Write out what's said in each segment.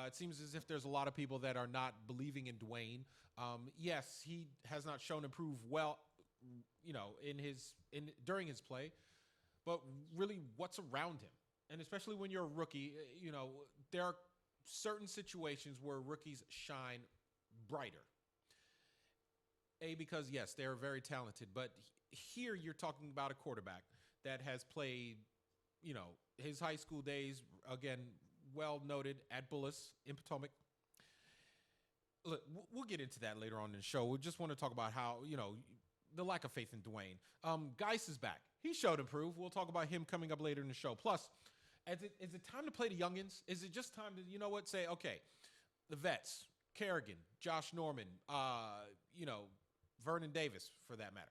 It seems as if there's a lot of people that are not believing in Dwayne. Yes, he has not shown improve well, during his play, but really what's around him, and especially when you're a rookie, there are certain situations where rookies shine brighter. Because yes, they're very talented, but here you're talking about a quarterback that has played, his high school days, again, well noted at Bullis in Potomac. Look, we'll get into that later on in the show. We just want to talk about how, the lack of faith in Dwayne. Geis is back. He showed improve. We'll talk about him coming up later in the show. Plus, is it time to play the youngins? Is it just time to, say, okay, the vets, Kerrigan, Josh Norman, Vernon Davis, for that matter.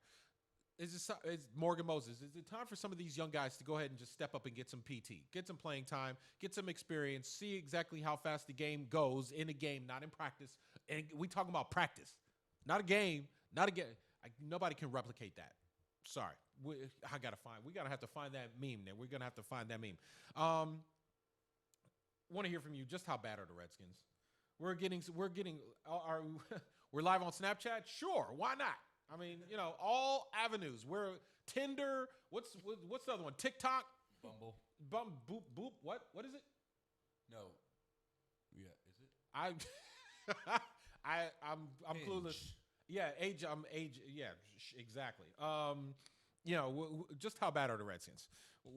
Is Morgan Moses. Is it time for some of these young guys to go ahead and just step up and get some PT, get some playing time, get some experience, see exactly how fast the game goes in a game, not in practice. And we talking about practice, not a game, nobody can replicate that. Sorry. We gotta have to find that meme there. We're going to have to find that meme. Want to hear from you. Just how bad are the Redskins? We're live on Snapchat? Sure, why not? I mean, all avenues. We're Tinder. What's the other one? TikTok? Bumble. Boop. What is it? No. Yeah, is it? I'm clueless. Yeah, age. Yeah, exactly. Just how bad are the Redskins?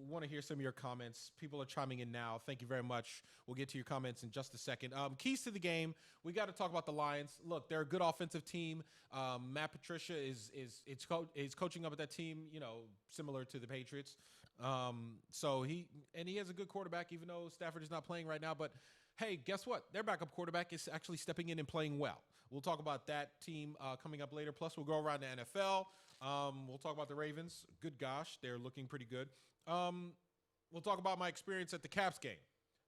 Want to hear some of your comments. People are chiming in now. Thank you very much. We'll get to your comments in just a second. Keys to the game. We got to talk about the Lions. Look, they're a good offensive team. Matt Patricia is coaching up at that team, similar to the Patriots. So he has a good quarterback, even though Stafford is not playing right now. But hey, guess what? Their backup quarterback is actually stepping in and playing well. We'll talk about that team coming up later. Plus, we'll go around the NFL. We'll talk about the Ravens. Good gosh, they're looking pretty good. We'll talk about my experience at the Caps game.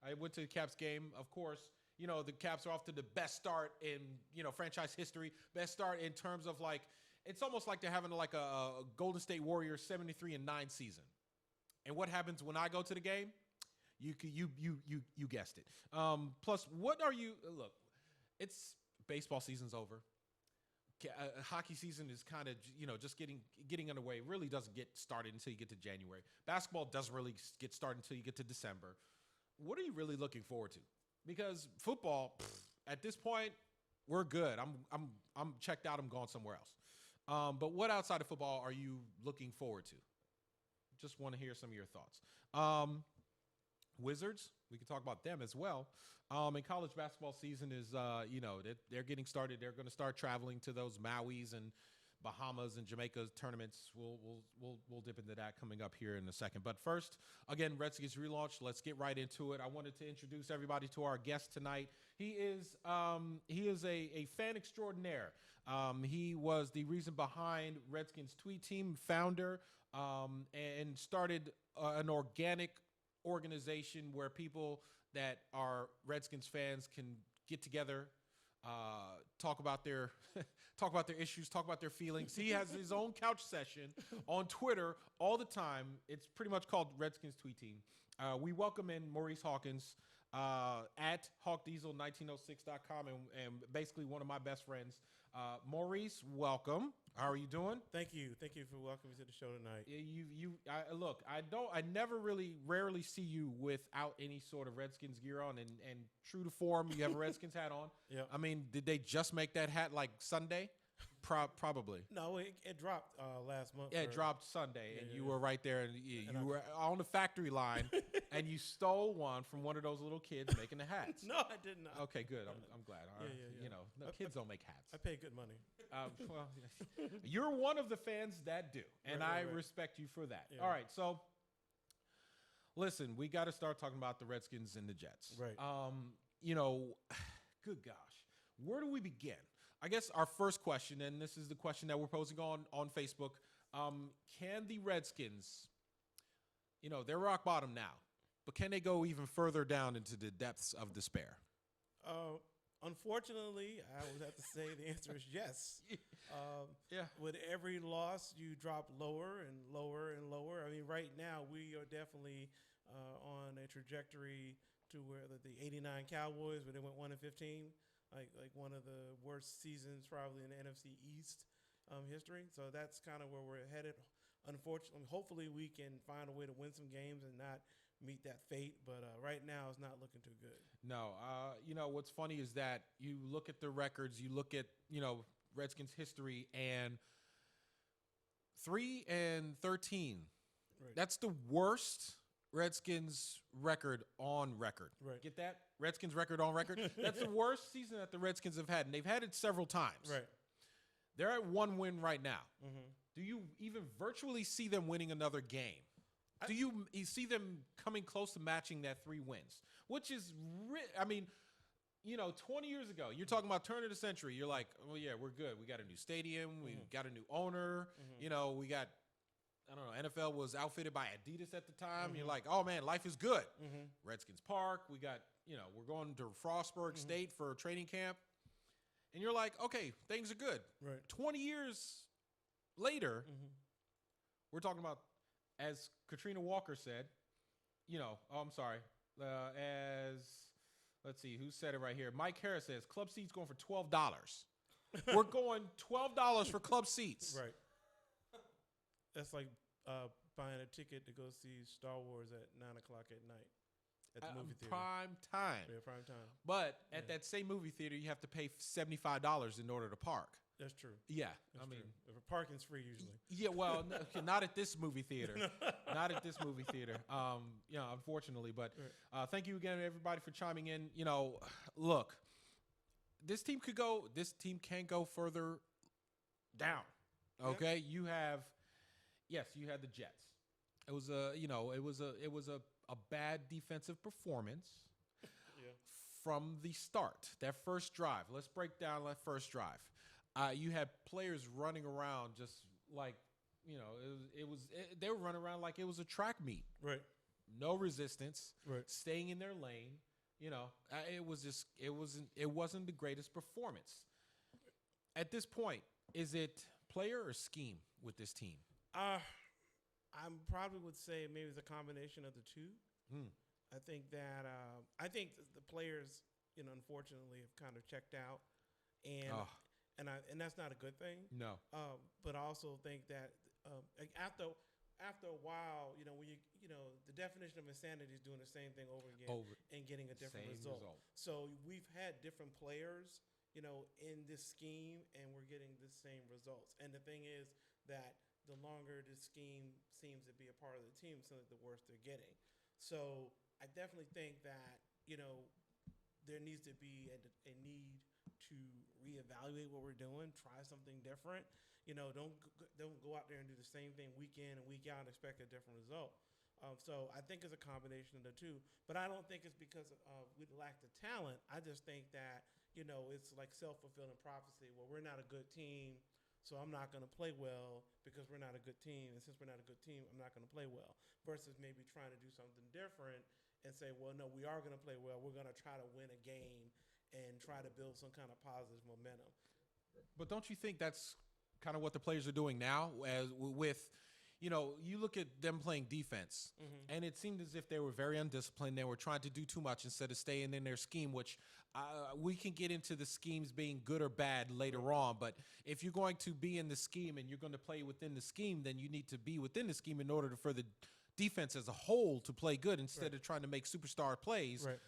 I went to the Caps game, of course. The Caps are off to the best start in, franchise history. Best start in terms of it's almost like they're having a Golden State Warriors 73-9 season. And what happens when I go to the game? You guessed it. Plus, what are you? Look, it's baseball season's over. Hockey season is kind of just getting underway. It really doesn't get started until you get to January. Basketball doesn't really get started until you get to December. What are you really looking forward to? Because football, at this point, we're good. I'm checked out. I'm going somewhere else. But what outside of football are you looking forward to? Just want to hear some of your thoughts. Wizards, we can talk about them as well. And college basketball season is, they're getting started. They're going to start traveling to those Maui's and Bahamas and Jamaica tournaments. We'll dip into that coming up here in a second. But first, again, Redskins Relaunch. Let's get right into it. I wanted to introduce everybody to our guest tonight. He is a fan extraordinaire. He was the reason behind Redskins Tweet Team, founder, and started an organic organization where people that are Redskins fans can get together, talk about their issues, talk about their feelings. He has his own couch session on Twitter all the time. It's pretty much called Redskins Tweet Team. We welcome in Maurice Hawkins at HawkDiesel1906.com and basically one of my best friends. Maurice, welcome. How are you doing? Thank you. Thank you for welcoming me to the show tonight. I rarely see you without any sort of Redskins gear on, and true to form, you have a Redskins hat on. Yeah. I mean, did they just make that hat like Sunday? Probably. No, it dropped last month. Yeah, it dropped Sunday, and you were right there, and you were on the factory line, and you stole one from one of those little kids making the hats. No, I did not. Okay, good. I'm glad. All right. Yeah. Kids don't make hats. I pay good money. Well, you're one of the fans that do, and I respect you for that. Yeah. All right, so listen, we got to start talking about the Redskins and the Jets. Right. Good gosh, where do we begin? I guess our first question, and this is the question that we're posing on Facebook, can the Redskins, they're rock bottom now, but can they go even further down into the depths of despair? Unfortunately, I would have to say the answer is yes. Yeah. With every loss, you drop lower and lower and lower. I mean, right now we are definitely on a trajectory to where the '89 Cowboys, where they went 1-15, like one of the worst seasons probably in the NFC East history. So that's kind of where we're headed. Unfortunately, hopefully we can find a way to win some games and not meet that fate. But right now, it's not looking too good. No, what's funny is that you look at the records, you look at Redskins history, and 3-13. Right. That's the worst Redskins record on record. Right. Get that? Redskins record on record. That's the worst season that the Redskins have had, and they've had it several times. Right. They're at 1 win right now. Mm-hmm. Do you even virtually see them winning another game? Do you see them coming close to matching that 3 wins? Which is, 20 years ago, you're talking about turn of the century. You're like, oh, yeah, we're good. We got a new stadium. We got a new owner. We got, I don't know, NFL was outfitted by Adidas at the time. You're like, oh, man, life is good. Redskins Park. We got, we're going to Frostburg State for training camp. And you're like, okay, things are good. Right. 20 years later, we're talking about, as Katrina Walker said, let's see, who said it right here? Mike Harris says, club seats going for $12. We're going $12 for club seats. Right. That's like buying a ticket to go see Star Wars at 9 o'clock at night at the movie theater. Prime time. Yeah, prime time. But at that same movie theater, you have to pay $75 in order to park. That's true. Yeah, That's true. Parking's free usually. Yeah, well, not at this movie theater. Not at this movie theater. Unfortunately, but thank you again, everybody, for chiming in. Look, this team can go further down. Okay, you had the Jets. It was a bad defensive performance from the start. That first drive. Let's break down that first drive. You had players running around just like, they were running around like it was a track meet. Right. No resistance. Right. Staying in their lane. It wasn't the greatest performance. At this point, is it player or scheme with this team? I probably would say maybe it's a combination of the two. I think that the players, unfortunately, have kind of checked out, and that's not a good thing. No. But I also think that after a while, when the definition of insanity is doing the same thing over again and getting a different result. So we've had different players, in this scheme, and we're getting the same results. And the thing is that the longer the scheme seems to be a part of the team, so the worse they're getting. So I definitely think that, there needs to be a need to reevaluate what we're doing, try something different. Don't go out there and do the same thing week in and week out and expect a different result. So I think it's a combination of the two. But I don't think it's because we lack the talent. I just think that, it's like self-fulfilling prophecy. Well, we're not a good team, so I'm not going to play well because we're not a good team. And since we're not a good team, I'm not going to play well. Versus maybe trying to do something different and say, well, no, we are going to play well. We're going to try to win a game and try to build some kind of positive momentum. But don't you think that's kind of what the players are doing now? As with, you look at them playing defense, and it seemed as if they were very undisciplined. They were trying to do too much instead of staying in their scheme, which we can get into the schemes being good or bad later on. But if you're going to be in the scheme and you're going to play within the scheme, then you need to be within the scheme in order for the defense as a whole to play good instead of trying to make superstar plays. Right.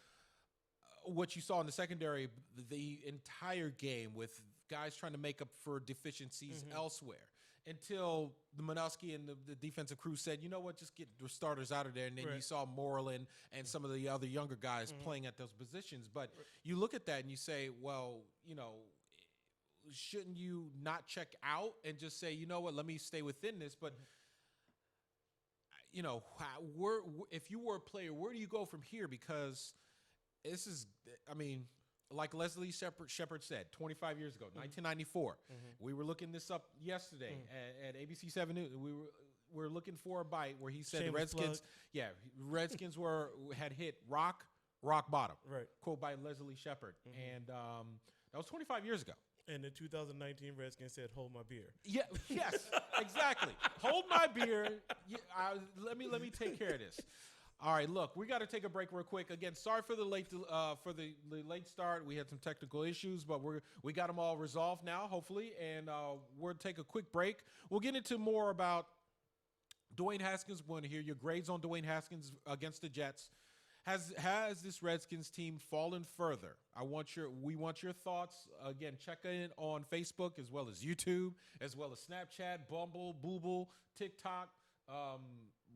What you saw in the secondary, the entire game with guys trying to make up for deficiencies elsewhere, until the Manowski and the defensive crew said, you know what, just get the starters out of there. And then you saw Moreland and some of the other younger guys playing at those positions. But you look at that and you say, well, shouldn't you not check out and just say, you know what, let me stay within this? But if you were a player, where do you go from here? Because this is, like Leslie Shepard said 25 years ago, 1994. We were looking this up yesterday at ABC 7 News. We were looking for a bite where he said the Redskins, Redskins had hit rock bottom. Right. Quote by Leslie Shepard. And that was 25 years ago. And the 2019 Redskins said, "Hold my beer." Yeah. Yes. Exactly. Hold my beer. Let me take care of this. All right, look, we got to take a break real quick. Again, sorry for the late late start. We had some technical issues, but we got them all resolved now, hopefully, and we'll take a quick break. We'll get into more about Dwayne Haskins. We want to hear your grades on Dwayne Haskins against the Jets. Has this Redskins team fallen further? We want your thoughts. Again, check in on Facebook as well as YouTube, as well as Snapchat, Bumble, Booble, TikTok,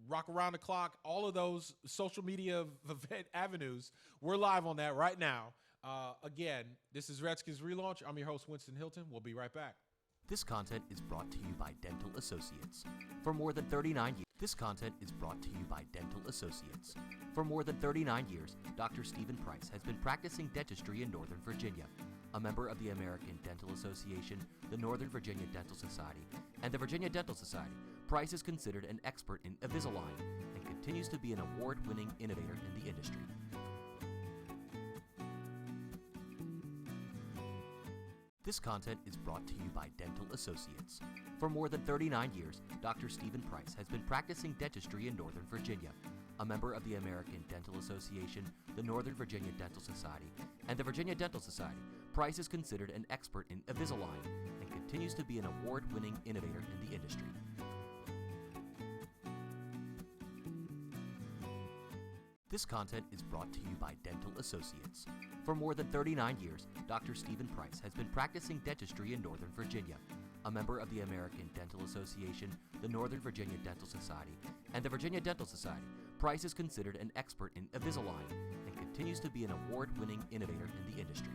Rock Around the Clock, all of those social media event avenues. We're live on that right now. Again, this is Redskins Relaunch. I'm your host, Winston Hylton. We'll be right back. This content is brought to you by Dental Associates. For more than 39 years, this content is brought to you by Dental Associates. For more than 39 years, Dr. Stephen Price has been practicing dentistry in Northern Virginia. A member of the American Dental Association, the Northern Virginia Dental Society, and the Virginia Dental Society, Price is considered an expert in Invisalign and continues to be an award-winning innovator in the industry. This content is brought to you by Dental Associates. For more than 39 years, Dr. Stephen Price has been practicing dentistry in Northern Virginia. A member of the American Dental Association, the Northern Virginia Dental Society, and the Virginia Dental Society, Price is considered an expert in Invisalign and continues to be an award-winning innovator in the industry. This content is brought to you by Dental Associates. For more than 39 years, Dr. Stephen Price has been practicing dentistry in Northern Virginia. A member of the American Dental Association, the Northern Virginia Dental Society, and the Virginia Dental Society, Price is considered an expert in Invisalign and continues to be an award-winning innovator in the industry.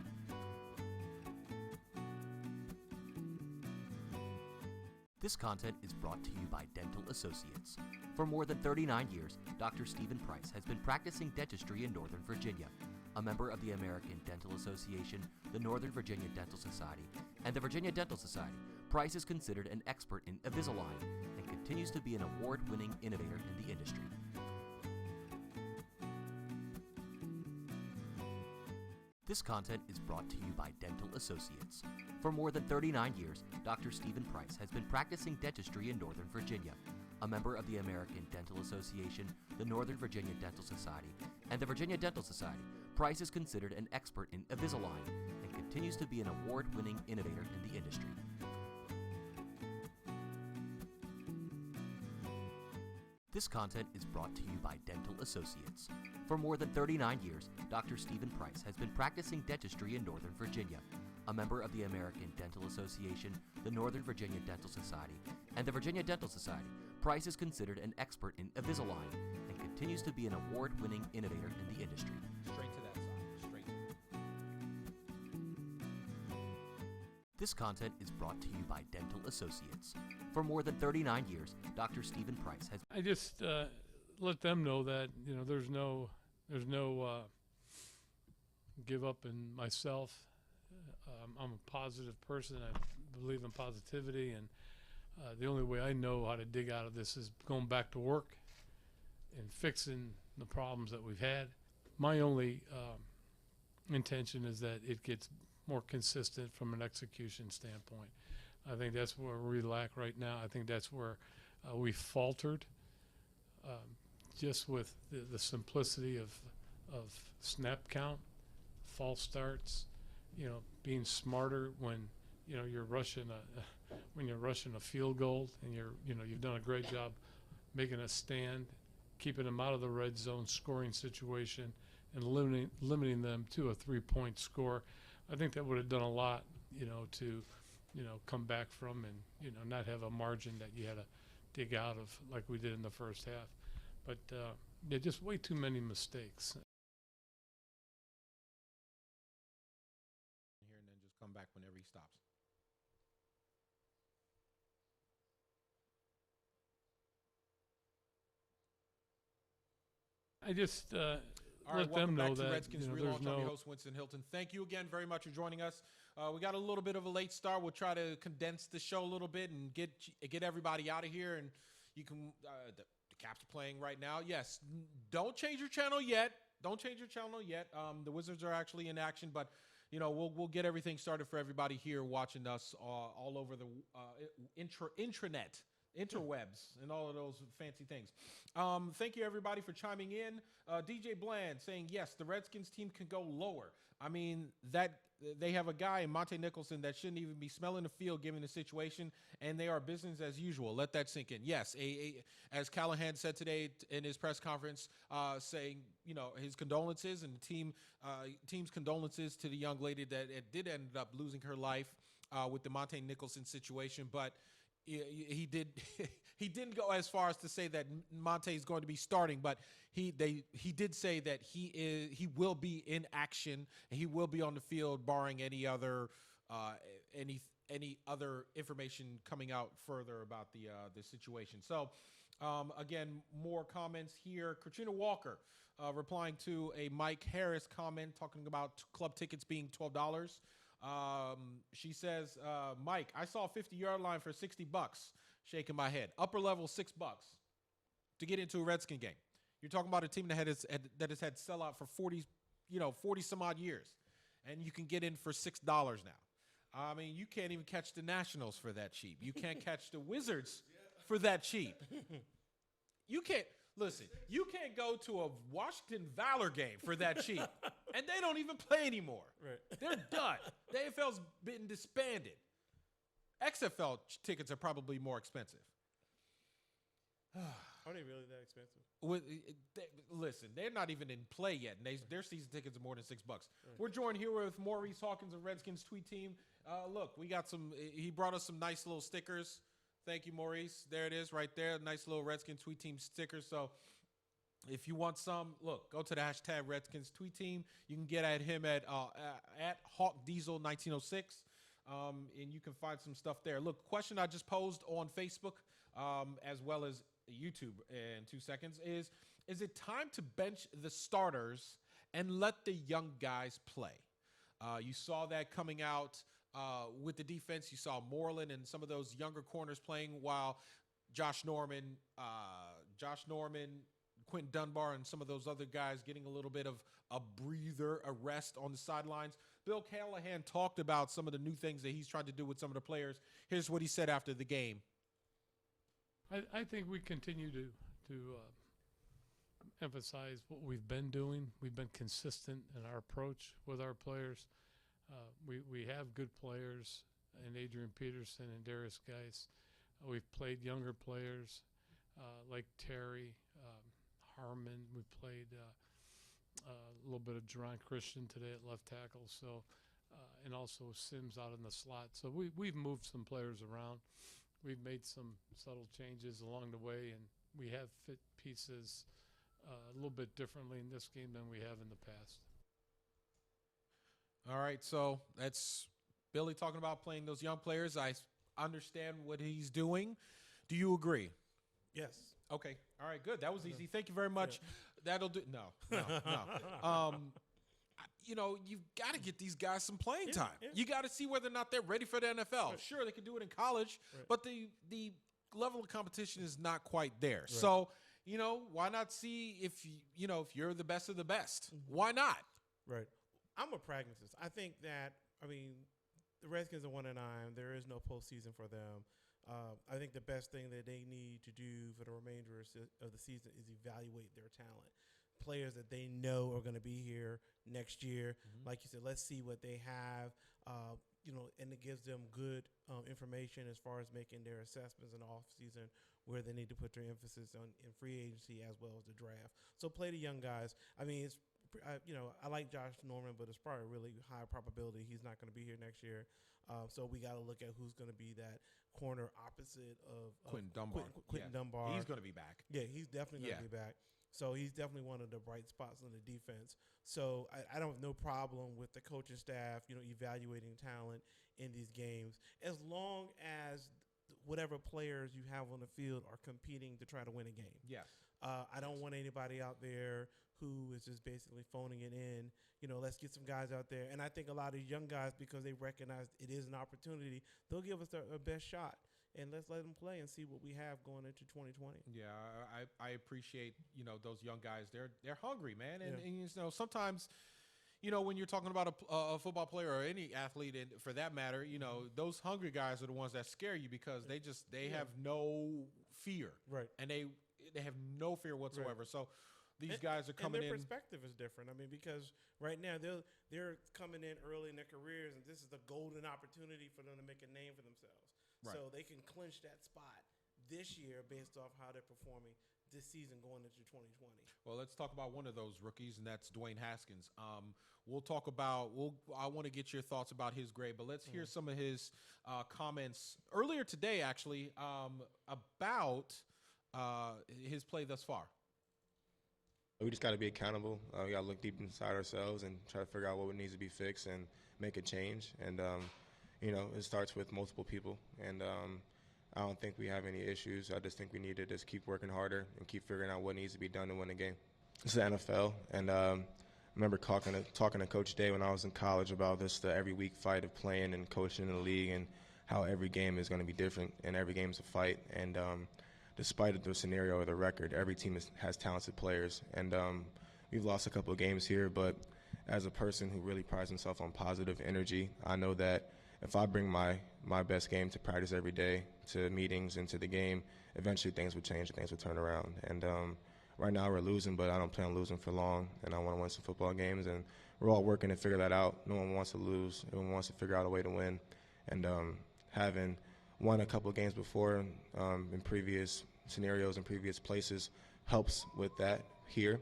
This content is brought to you by Dental Associates. For more than 39 years, Dr. Stephen Price has been practicing dentistry in Northern Virginia. A member of the American Dental Association, the Northern Virginia Dental Society, and the Virginia Dental Society, Price is considered an expert in Invisalign and continues to be an award-winning innovator in the industry. This content is brought to you by Dental Associates. For more than 39 years, Dr. Stephen Price has been practicing dentistry in Northern Virginia. A member of the American Dental Association, the Northern Virginia Dental Society, and the Virginia Dental Society, Price is considered an expert in Invisalign and continues to be an award-winning innovator in the industry. This content is brought to you by Dental Associates. For more than 39 years, Dr. Stephen Price has been practicing dentistry in Northern Virginia. A member of the American Dental Association, the Northern Virginia Dental Society, and the Virginia Dental Society, Price is considered an expert in Invisalign and continues to be an award-winning innovator in the industry. Straight to that side. Straight to it. This content is brought to you by Dental Associates. For more than 39 years, Dr. Stephen Price has... I just let them know that, there's no give up in myself. I'm a positive person. I believe in positivity, and the only way I know how to dig out of this is going back to work and fixing the problems that we've had. My only intention is that it gets more consistent from an execution standpoint. I think that's where we lack right now. I think that's where we faltered, just with the simplicity of snap count, false starts, being smarter when you're rushing a field goal, and you've done a great job making a stand, keeping them out of the red zone scoring situation, and limiting them to a 3-point score. I think that would have done a lot, to come back from and not have a margin that you had to dig out of like we did in the first half. But just way too many mistakes. Here and then just come back whenever he stops. I just All right, let them know back to that Redskins there's Relaunch. I'm no. your host, Winston Hylton. Thank you again very much for joining us. We got a little bit of a late start. We'll try to condense the show a little bit and get everybody out of here. And you can the Caps are playing right now. Yes, don't change your channel yet. Don't change your channel yet. The Wizards are actually in action, but we'll get everything started for everybody here watching us all over the intranet. interwebs and all of those fancy things. Thank you, everybody, for chiming in. DJ Bland saying, yes, the Redskins team can go lower. I mean, that they have a guy in Monte Nicholson that shouldn't even be smelling the field given the situation, and they are business as usual. Let that sink in. Yes, as Callahan said today in his press conference, saying, his condolences and the team's condolences to the young lady that did end up losing her life with the Monte Nicholson situation, but he didn't go as far as to say that Monte is going to be starting, but he did say that he will be in action and he will be on the field, barring any other information coming out further about the situation. So again, more comments here. Katrina Walker replying to a Mike Harris comment talking about club tickets being $12. She says, Mike, I saw a 50-yard line for $60, shaking my head. Upper level, $6 to get into a Redskin game. You're talking about a team that has had sellout for 40 some odd years, and you can get in for $6 now. I mean, you can't even catch the Nationals for that cheap. You can't catch the Wizards for that cheap. You can't go to a Washington Valor game for that cheap, and they don't even play anymore. Right. They're done. The AFL's been disbanded. XFL tickets are probably more expensive. Are they really that expensive? Listen, they're not even in play yet, and their season tickets are more than $6. Right. We're joined here with Maurice Hawkins of Redskins tweet team. Look, we got he brought us some nice little stickers. Thank you, Maurice. There it is right there. Nice little Redskins tweet team stickers. So if you want some, look, go to the hashtag Redskins tweet team. You can get at him at HawkDiesel1906, and you can find some stuff there. Look, question I just posed on Facebook as well as YouTube in 2 seconds is it time to bench the starters and let the young guys play? You saw that coming out with the defense. You saw Moreland and some of those younger corners playing while Josh Norman, Quentin Dunbar, and some of those other guys getting a little bit of a breather, a rest on the sidelines. Bill Callahan talked about some of the new things that he's tried to do with some of the players. Here's what he said after the game. I think we continue to emphasize what we've been doing. We've been consistent in our approach with our players. We have good players in Adrian Peterson and Darius Geis. We've played younger players like Terry, Harmon. We've played a little bit of Jerron Christian today at left tackle. So, and also Sims out in the slot. So we've moved some players around. We've made some subtle changes along the way, and we have fit pieces a little bit differently in this game than we have in the past. All right, so that's Billy talking about playing those young players. I understand what he's doing. Do you agree? Yes. Okay. All right, good. That was easy. Thank you very much. Yeah. That'll do. No. You've got to get these guys some playing time. Yeah. You got to see whether or not they're ready for the NFL. Right. Sure, they can do it in college, but the level of competition is not quite there. Right. So, why not see if you're the best of the best? Mm-hmm. Why not? Right. I'm a pragmatist. I think that, the Redskins are 1-9. There is no postseason for them. I think the best thing that they need to do for the remainder of the season is evaluate their talent. Players that they know are going to be here next year. Mm-hmm. Like you said, let's see what they have, and it gives them good information as far as making their assessments in the offseason, where they need to put their emphasis on in free agency as well as the draft. So play the young guys. I like Josh Norman, but it's probably a really high probability he's not going to be here next year. So we got to look at who's going to be that corner opposite of Quentin Dunbar. Quentin Dunbar. He's going to be back. Yeah, he's definitely going to be back. So he's definitely one of the bright spots on the defense. So I don't have no problem with the coaching staff, evaluating talent in these games, as long as whatever players you have on the field are competing to try to win a game. Yes. I don't want anybody out there who is just basically phoning it in. Let's get some guys out there. And I think a lot of young guys, because they recognize it is an opportunity, they'll give us their best shot. And let's let them play and see what we have going into 2020. Yeah, I appreciate those young guys. They're hungry, man, and sometimes when you're talking about a football player or any athlete, and for that matter, those hungry guys are the ones that scare you because they have no fear, right? And they have no fear whatsoever. Right. So these guys are coming and their in. perspective is different. I mean, because right now they're coming in early in their careers, and this is the golden opportunity for them to make a name for themselves. Right. So they can clinch that spot this year based off how they're performing this season going into 2020. Well, let's talk about one of those rookies, and that's Dwayne Haskins. We'll talk about. I want to get your thoughts about his grade, but let's hear some of his comments earlier today, actually, about his play thus far. We just got to be accountable. We got to look deep inside ourselves and try to figure out what needs to be fixed and make a change. And it starts with multiple people. And I don't think we have any issues. I just think we need to just keep working harder and keep figuring out what needs to be done to win the game. It's the NFL, and I remember talking to Coach Day when I was in college about the every week fight of playing and coaching in the league and how every game is going to be different and every game is a fight. And despite the scenario or the record, every team has talented players. And we've lost a couple of games here, but as a person who really prides himself on positive energy, I know that if I bring my best game to practice every day, to meetings and to the game, eventually things will change and things will turn around. And right now we're losing, but I don't plan on losing for long, and I want to win some football games. And we're all working to figure that out. No one wants to lose. Everyone wants to figure out a way to win. And having won a couple of games before in previous scenarios and previous places helps with that here.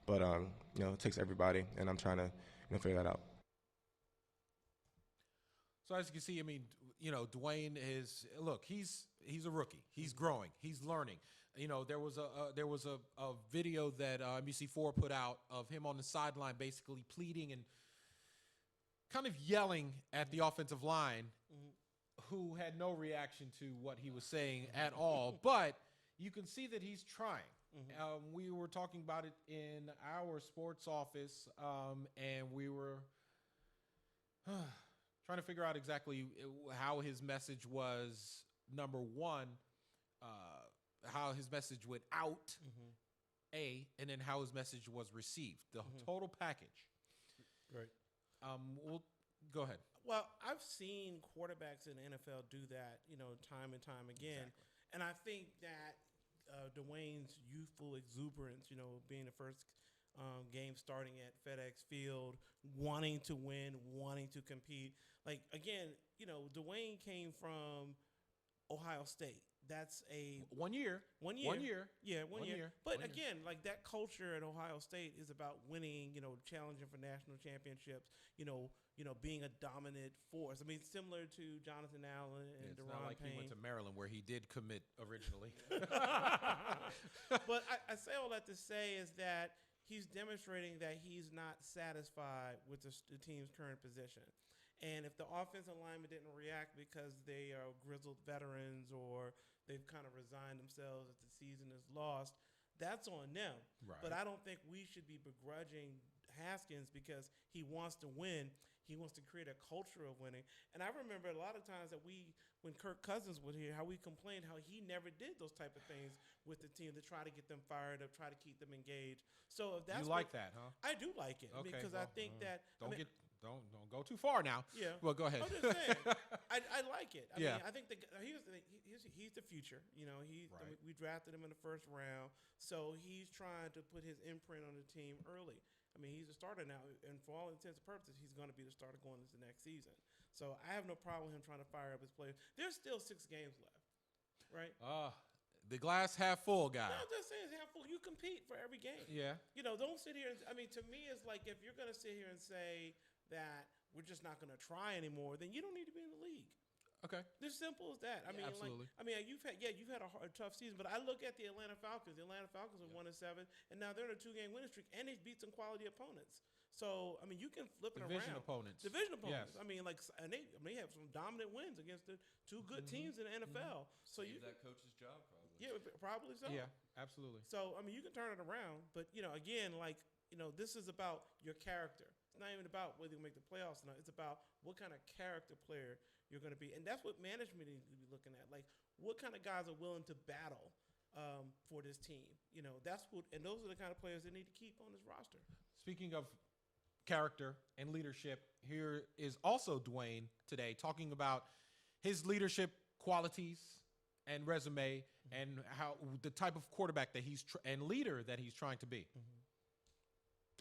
But, it takes everybody, and I'm trying to figure that out. So as you can see, I mean, Dwayne he's a rookie. He's growing. He's learning. There was a video that NBC4 put out of him on the sideline basically pleading and kind of yelling at the offensive line, who had no reaction to what he was saying at all. But you can see that he's trying. We were talking about it in our sports office, and we were trying to figure out exactly how his message was, number one, how his message went out, and then how his message was received, the total package. Right. We'll go ahead. Well, I've seen quarterbacks in the NFL do that, time and time again. Exactly. And I think that Dwayne's youthful exuberance, being the first game starting at FedEx Field, wanting to win, wanting to compete. Like, again, Dwayne came from Ohio State. That's one year. Yeah, one year. But again, like that culture at Ohio State is about winning, challenging for national championships, being a dominant force. I mean, similar to Jonathan Allen and it's Deron not like Payne. He went to Maryland where he did commit originally. But I say all that to say is that he's demonstrating that he's not satisfied with the team's current position. And if the offensive lineman didn't react because they are grizzled veterans or they've kind of resigned themselves as the season is lost, that's on them. Right. But I don't think we should be begrudging Haskins because he wants to win. He wants to create a culture of winning. And I remember a lot of times that when Kirk Cousins was here, how we complained how he never did those type of things with the team to try to get them fired up, try to keep them engaged. So if that's you like that, huh? I do like it, okay, because I think that Don't go too far now. Yeah. Well, go ahead. I'm just saying, I like it. I mean, I think he's the future. Right. We drafted him in the first round, so he's trying to put his imprint on the team early. I mean, he's a starter now, and for all intents and purposes, he's going to be the starter going into the next season. So I have no problem with him trying to fire up his players. There's still 6 games left, right? The glass half full guy. No, I'm just saying it's half full. You compete for every game. Yeah. Don't sit here. To me, it's like if you're going to sit here and say that we're just not going to try anymore, then you don't need to be in the league. Okay. It's simple as that. Absolutely. You've had a tough season, but I look at the Atlanta Falcons. The Atlanta Falcons are 1-7, and now they're in a 2-game winning streak, and they've beat some quality opponents. So you can flip it Division around. opponents. Division opponents. Yes. And they have some dominant wins against the 2 good teams in the NFL. So that coach's job probably. Yeah, probably so. Yeah, absolutely. So you can turn it around, but again, this is about your character. It's not even about whether you make the playoffs or not. It's about what kind of character player you're going to be, and that's what management needs to be looking at. Like, what kind of guys are willing to battle for this team? Those are the kind of players they need to keep on this roster. Speaking of character and leadership. Here is also Dwayne today talking about his leadership qualities and resume and how the type of quarterback that he's and leader that he's trying to be.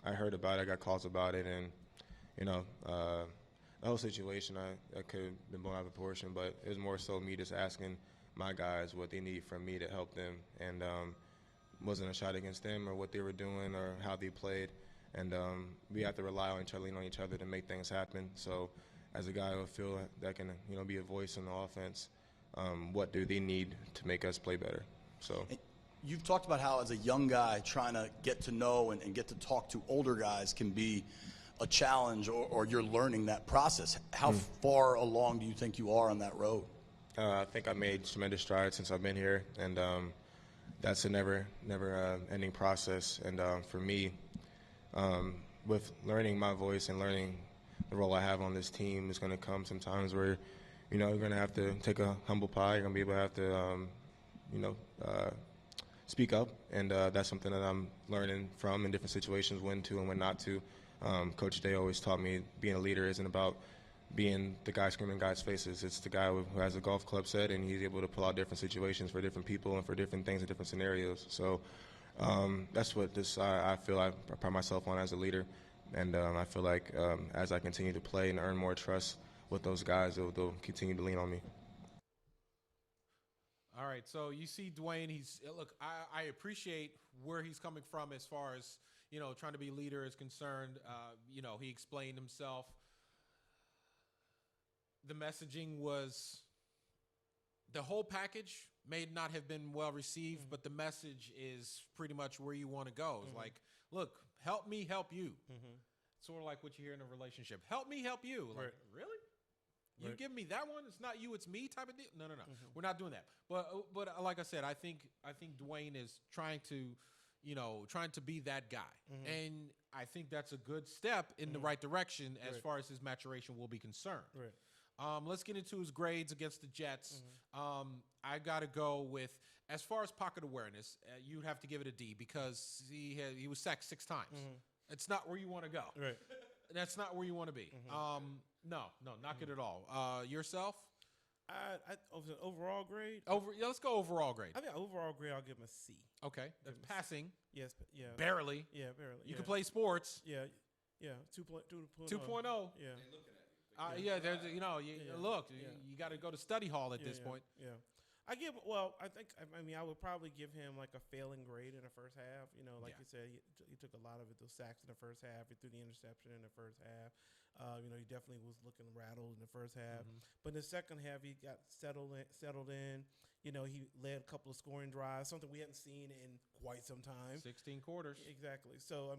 I heard about it. I got calls about it, and the whole situation I could have been blown out of proportion, but it was more so me just asking my guys what they need from me to help them, and wasn't a shot against them or what they were doing or how they played, and we have to rely on each other, lean on each other to make things happen. So as a guy who feel that can be a voice in the offense, what do they need to make us play better? So. You've talked about how as a young guy trying to get to know and get to talk to older guys can be a challenge, or you're learning that process. How far along do you think you are on that road? I think I made tremendous strides since I've been here, and that's a never ending process. And for me, with learning my voice and learning the role I have on this team, is going to come some times where you're going to have to take a humble pie. You're going to be able to have to speak up, and that's something that I'm learning from in different situations, when to and when not to. Coach Day always taught me being a leader isn't about being the guy screaming in guys' faces. It's the guy who has a golf club set, and he's able to pull out different situations for different people and for different things and different scenarios. So that's what I feel I pride myself on as a leader, and I feel like as I continue to play and earn more trust with those guys, they'll continue to lean on me. All right, so you see Dwayne, I appreciate where he's coming from as far as, trying to be a leader is concerned. He explained himself. The messaging was, the whole package may not have been well received, but the message is pretty much where you want to go. It's like, look, help me help you. Sort of like what you hear in a relationship. Help me help you. Like, really? You give me that one? It's not you, it's me type of deal? No. We're not doing that. But like I said, I think Dwayne is trying to be that guy. And I think that's a good step in the right direction as far as his maturation will be concerned. Let's get into his grades against the Jets. I got to go with, as far as pocket awareness, you have to give it a D, because he was sacked 6 times. It's not where you want to go. That's not where you want to be. No, not good at all. Yourself? Overall grade? Let's go overall grade. I think overall grade, I'll give him a C. Okay, that's passing. Yes, yeah. Barely. Yeah, barely. You can play sports. Yeah. 2.0. 2.0. Yeah. There's look, you got to go to study hall at this point. Yeah. I would probably give him like a failing grade in the first half. You said, he took a lot of those sacks in the first half. He threw the interception in the first half. He definitely was looking rattled in the first half. But in the second half, he got settled in. He led a couple of scoring drives, something we hadn't seen in quite some time. 16 quarters. Exactly. So,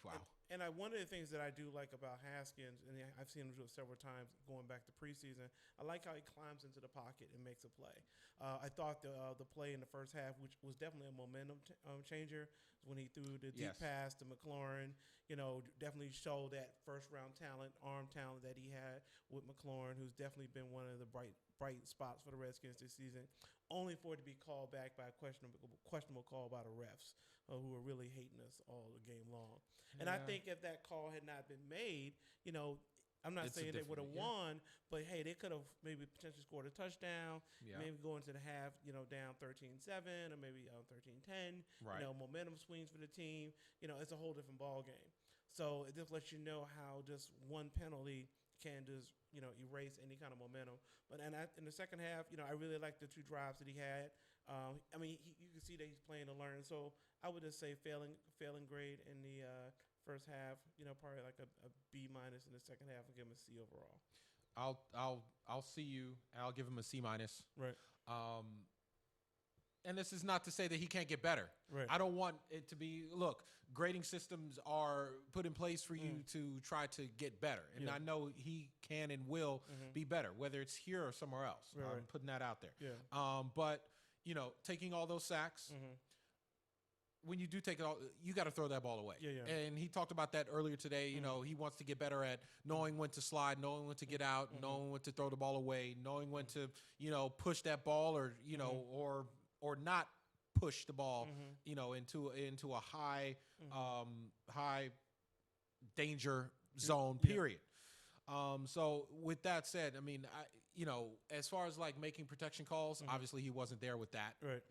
wow. And one of the things that I do like about Haskins, and I've seen him do it several times going back to preseason, I like how he climbs into the pocket and makes a play. I thought the play in the first half, which was definitely a momentum changer, when he threw the deep pass to McLaurin, definitely showed that first-round talent, arm talent that he had with McLaurin, who's definitely been one of the bright spots for the Redskins this season, only for it to be called back by a questionable call by the refs, who were really hating us all the game long. And I think if that call had not been made, I'm not saying they would have won, but hey, they could have maybe potentially scored a touchdown, maybe go into the half, down 13-7 or maybe 13-10. Right. Momentum swings for the team. It's a whole different ball game. So it just lets you know how just one penalty can just erase any kind of momentum. But in the second half, I really liked the 2 drives that he had. You can see that he's playing to learn. So I would just say failing grade in the first half. Probably like a B- in the second half, and give him a C overall. I'll see you. I'll give him a C-. Right. And this is not to say that he can't get better. Right. I don't want it to be, look, grading systems are put in place for you to try to get better. And I know he can and will be better, whether it's here or somewhere else. Right. I'm putting that out there. Yeah. But, taking all those sacks, when you do take it all, you got to throw that ball away. Yeah. And he talked about that earlier today. He wants to get better at knowing when to slide, knowing when to get out, knowing when to throw the ball away, knowing when to, push that ball or not push the ball, into a high danger zone, period. So with that said, I mean, as far as like making protection calls, obviously he wasn't there with that. Right.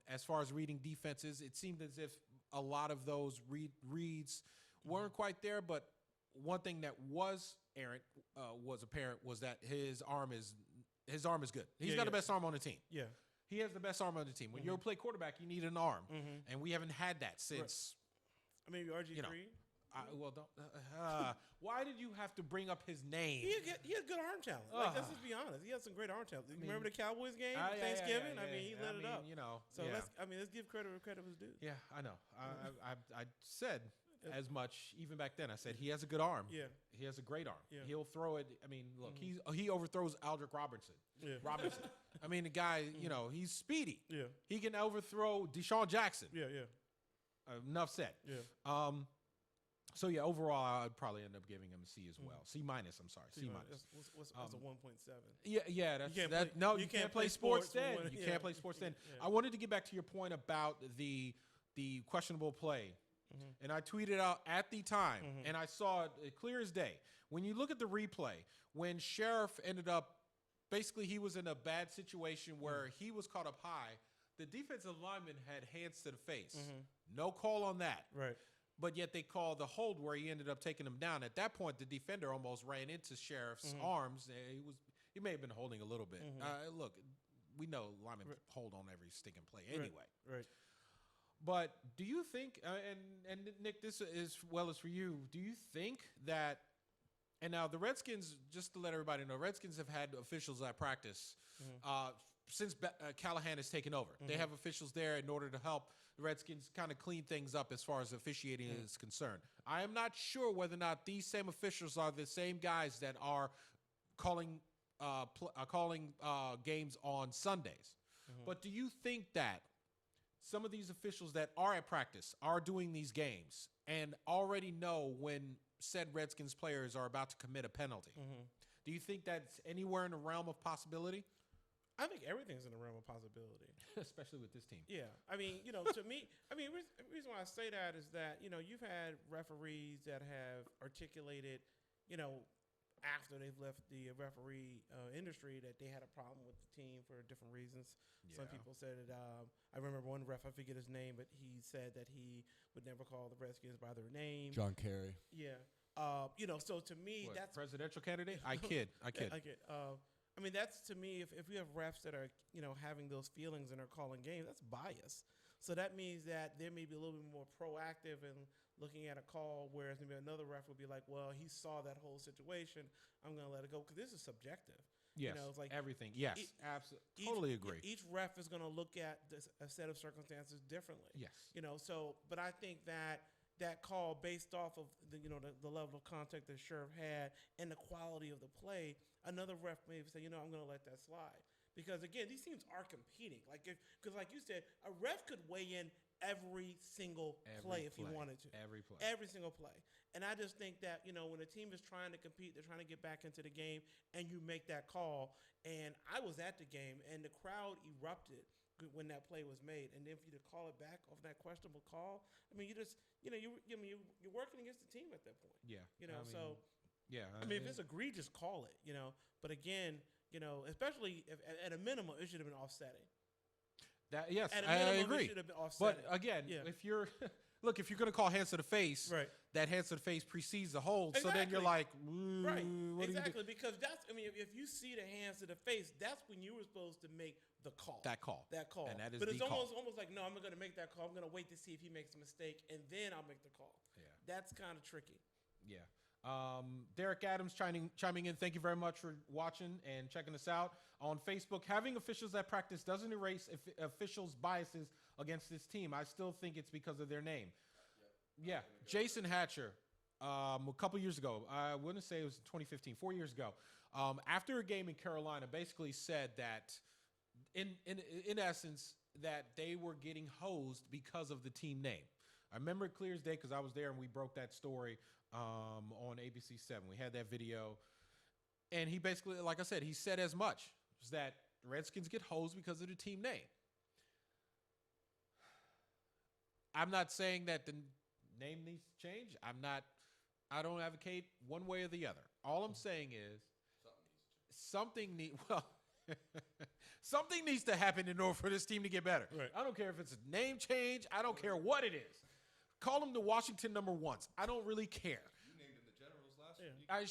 As far as reading defenses, it seemed as if a lot of those reads weren't quite there. But one thing that was apparent was that his arm is good. He's got the best arm on the team. Yeah. He has the best arm on the team. When you play quarterback, you need an arm, and we haven't had that since. I mean, RG3. Why did you have to bring up his name? He had good arm talent. Like, let's just be honest. He had some great arm talent. You remember the Cowboys game, Thanksgiving? I mean, he lit it up. So let's give credit where credit was due. Yeah, I know. I said as much even back then. I said he has a good arm. Yeah, he has a great arm. Yeah. He'll throw it. I mean, look, he overthrows Aldrick Robertson. Yeah. Robinson. I mean, the guy, he's speedy. Yeah, he can overthrow Deshaun Jackson. Yeah. Enough said. Yeah. So yeah, overall, I'd probably end up giving him a C as well. C minus. I'm sorry, C minus. What's a 1.7? Yeah. You can't play sports then. You can't play sports then. I wanted to get back to your point about the questionable play, and I tweeted out at the time, and I saw it clear as day. When you look at the replay, when Sheriff ended up, basically he was in a bad situation where he was caught up high. The defensive lineman had hands to the face. No call on that. Right. But yet they called the hold where he ended up taking him down. At that point, the defender almost ran into Sheriff's arms. He may have been holding a little bit. Look, we know linemen hold on every stinking play anyway. Right. But do you think, and Nick, this is well as for you, do you think that, and now the Redskins, just to let everybody know, Redskins have had officials at practice since Callahan has taken over. They have officials there in order to help the Redskins kind of clean things up as far as officiating is concerned. I am not sure whether or not these same officials are the same guys that are calling games on Sundays. But do you think that some of these officials that are at practice are doing these games and already know when said Redskins players are about to commit a penalty? Do you think that's anywhere in the realm of possibility? I think everything's in the realm of possibility. Especially with this team. Yeah. I mean, to me, the reason why I say that is that, you've had referees that have articulated, after they've left the referee industry that they had a problem with the team for different reasons. Yeah. Some people said it. I remember one ref, I forget his name, but he said that he would never call the Redskins by their name. John Kerry. Yeah. So to me, that's presidential candidate. I kid. I mean, that's to me, if we have refs that are, having those feelings and are calling games, that's bias. So that means that there may be a little bit more proactive in looking at a call, whereas maybe another ref would be like, well, he saw that whole situation, I'm going to let it go, because this is subjective. Yes, it's like everything. Yes, absolutely. Totally agree. Each ref is going to look at a set of circumstances differently. Yes. But I think that call based off of the level of contact that Sheriff had and the quality of the play, another ref may say, I'm going to let that slide. Because again, these teams are competing. Because like you said, a ref could weigh in every single play if he wanted to. Every single play. And I just think that, when a team is trying to compete, they're trying to get back into the game, and you make that call. And I was at the game, and the crowd erupted when that play was made. And then for you to call it back off that questionable call, I mean, you just, you're working against the team at that point. Yeah. If it's egregious, call it, But again, especially if, at a minimum, it should have been offsetting. Yes, at a minimum, I agree. It should have been offsetting. But again, if you're look, if you're going to call hands to the face, right, that hands to the face precedes the hold. Exactly. So then you're like, right, exactly, because that's, if you see the hands to the face, that's when you were supposed to make the call. That call. And that is but the call. But it's almost like, no, I'm not going to make that call. I'm going to wait to see if he makes a mistake, and then I'll make the call. Yeah. That's kind of tricky. Yeah. Derek Adams chiming in. Thank you very much for watching and checking us out on Facebook. Having officials at practice doesn't erase officials' biases against this team. I still think it's because of their name. Yeah. Jason Hatcher, a couple years ago, I wouldn't say it was 2015, 4 years ago, after a game in Carolina, basically said that, in essence, that they were getting hosed because of the team name. I remember it clear as day because I was there and we broke that story on ABC 7. We had that video. And he basically, like I said, he said as much, was that the Redskins get hosed because of the team name. I'm not saying that the name needs to change. I'm not I don't advocate one way or the other. All I'm saying is something needs to happen in order for this team to get better. Right. I don't care if it's a name change. I don't care what it is. Call them the Washington #1s. I don't really care. You named them the Generals last week. I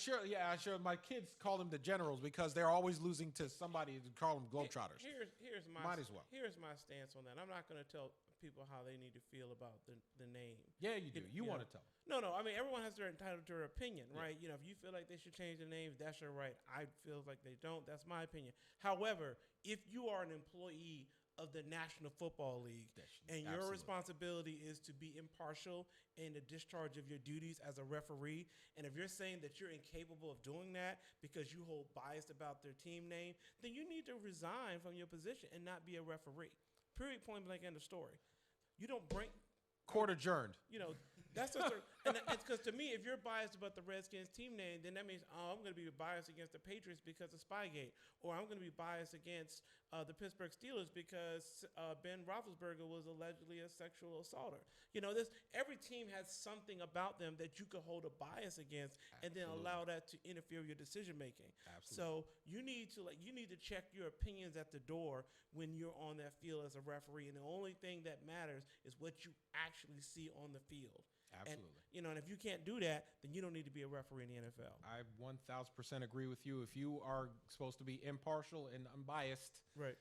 sure. My kids call them the Generals because they're always losing to somebody to call them Globetrotters. Here's my Might as well. Here's my stance on that. I'm not going to tell people how they need to feel about the name. Yeah, you do. You want to tell them. No. I mean, everyone has their entitled to their opinion, right? You know, if you feel like they should change the name, that's your right. I feel like they don't. That's my opinion. However, if you are an employee of the National Football League and your responsibility is to be impartial in the discharge of your duties as a referee, and if you're saying that you're incapable of doing that because you hold bias about their team name, then you need to resign from your position and not be a referee. Period, point blank, end of story. You don't bring... Court adjourned. You know, that's just because to me, if you're biased about the Redskins team name, then that means I'm going to be biased against the Patriots because of Spygate, or I'm going to be biased against the Pittsburgh Steelers because Ben Roethlisberger was allegedly a sexual assaulter. You know, every team has something about them that you could hold a bias against, and then allow that to interfere with your decision making. So you need to check your opinions at the door when you're on that field as a referee, and the only thing that matters is what you actually see on the field. Absolutely. And if you can't do that, then you don't need to be a referee in the NFL. I 1,000% agree with you. If you are supposed to be impartial and unbiased, right,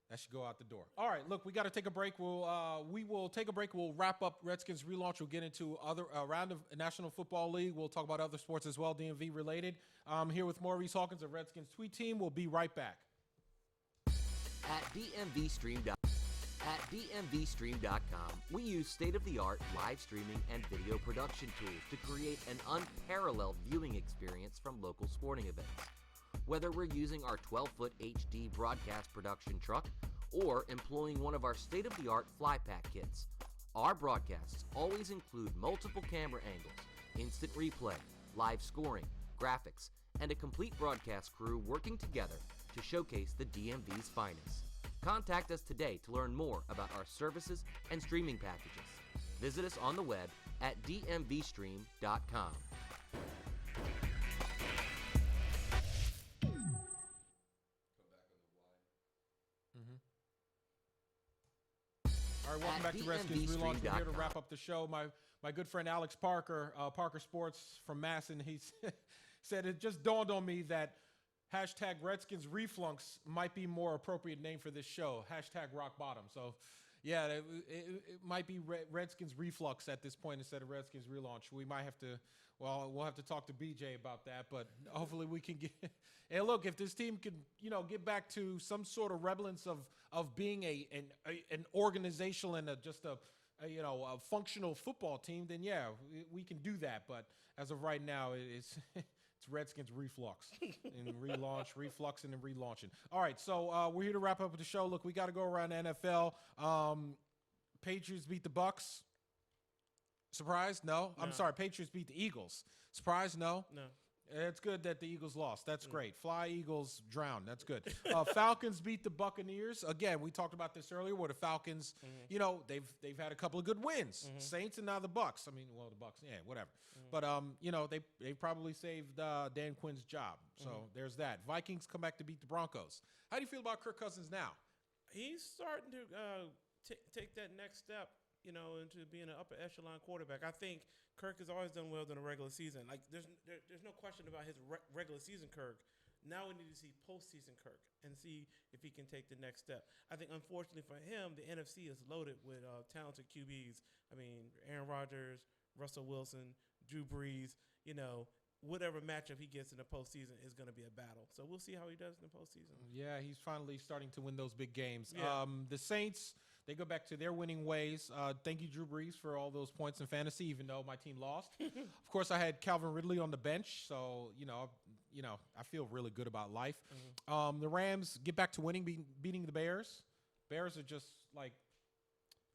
that should go out the door. All right, look, we got to take a break. We will take a break. We'll wrap up Redskins relaunch. We'll get into other round of National Football League. We'll talk about other sports as well, DMV related. I'm here with Maurice Hawkins of Redskins Tweet Team. We'll be right back. At DMVSTREAM.com, we use state-of-the-art live streaming and video production tools to create an unparalleled viewing experience from local sporting events. Whether we're using our 12-foot HD broadcast production truck or employing one of our state-of-the-art fly pack kits, our broadcasts always include multiple camera angles, instant replay, live scoring, graphics, and a complete broadcast crew working together to showcase the DMV's finest. Contact us today to learn more about our services and streaming packages. Visit us on the web at DMVSTREAM.com. All right, welcome back to Redskins Relaunch. We're here to wrap up the show. My good friend Alex Parker, Parker Sports from Masson, he said it just dawned on me that hashtag Redskins Reflux might be more appropriate name for this show. Hashtag Rock Bottom. So, yeah, it might be Redskins Reflux at this point instead of Redskins Relaunch. We might have to, we'll have to talk to BJ about that, but hopefully we can get. And look, if this team could, get back to some sort of relevance of being an organizational and just a functional football team, then yeah, we can do that. But as of right now, it's Redskins Reflux and relaunch, refluxing and relaunching. All right, so we're here to wrap up the show. Look, we got to go around the NFL. Patriots beat the Bucks. Surprise? No. I'm sorry. Patriots beat the Eagles. Surprise? No. No. It's good that the Eagles lost. That's great. Fly, Eagles, drown. That's good. Falcons beat the Buccaneers. Again, we talked about this earlier where the Falcons, they've had a couple of good wins. Saints and now the Bucks. I mean, well, the Bucks, yeah, whatever. But, they probably saved Dan Quinn's job. So there's that. Vikings come back to beat the Broncos. How do you feel about Kirk Cousins now? He's starting to take that next step, into being an upper echelon quarterback. I think Kirk has always done well in the regular season. Like there's no question about his regular season Kirk. Now we need to see postseason Kirk and see if he can take the next step. I think unfortunately for him, the NFC is loaded with talented QBs. I mean, Aaron Rodgers, Russell Wilson, Drew Brees. Whatever matchup he gets in the postseason is going to be a battle. So we'll see how he does in the postseason. Yeah, he's finally starting to win those big games. Yeah. The Saints, they go back to their winning ways. Thank you, Drew Brees, for all those points in fantasy, even though my team lost. Of course, I had Calvin Ridley on the bench, so, I feel really good about life. The Rams get back to winning, beating the Bears. Bears are just like...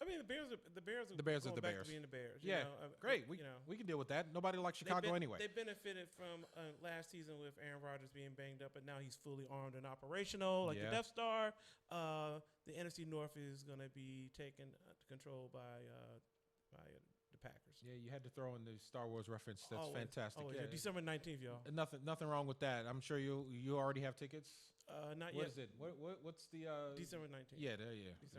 I mean, the Bears are the Bears are the Bears. To being the Bears. Yeah, great. We can deal with that. Nobody likes Chicago anyway. They benefited from last season with Aaron Rodgers being banged up, but now he's fully armed and operational, like the Death Star. The NFC North is going to be taken control by the Packers. Yeah, you had to throw in the Star Wars reference. That's Always. fantastic. Always. Yeah, Yeah, December 19th, y'all. nothing wrong with that. I'm sure you already have tickets. Not What yet. is it? What's the December 19th. Yeah,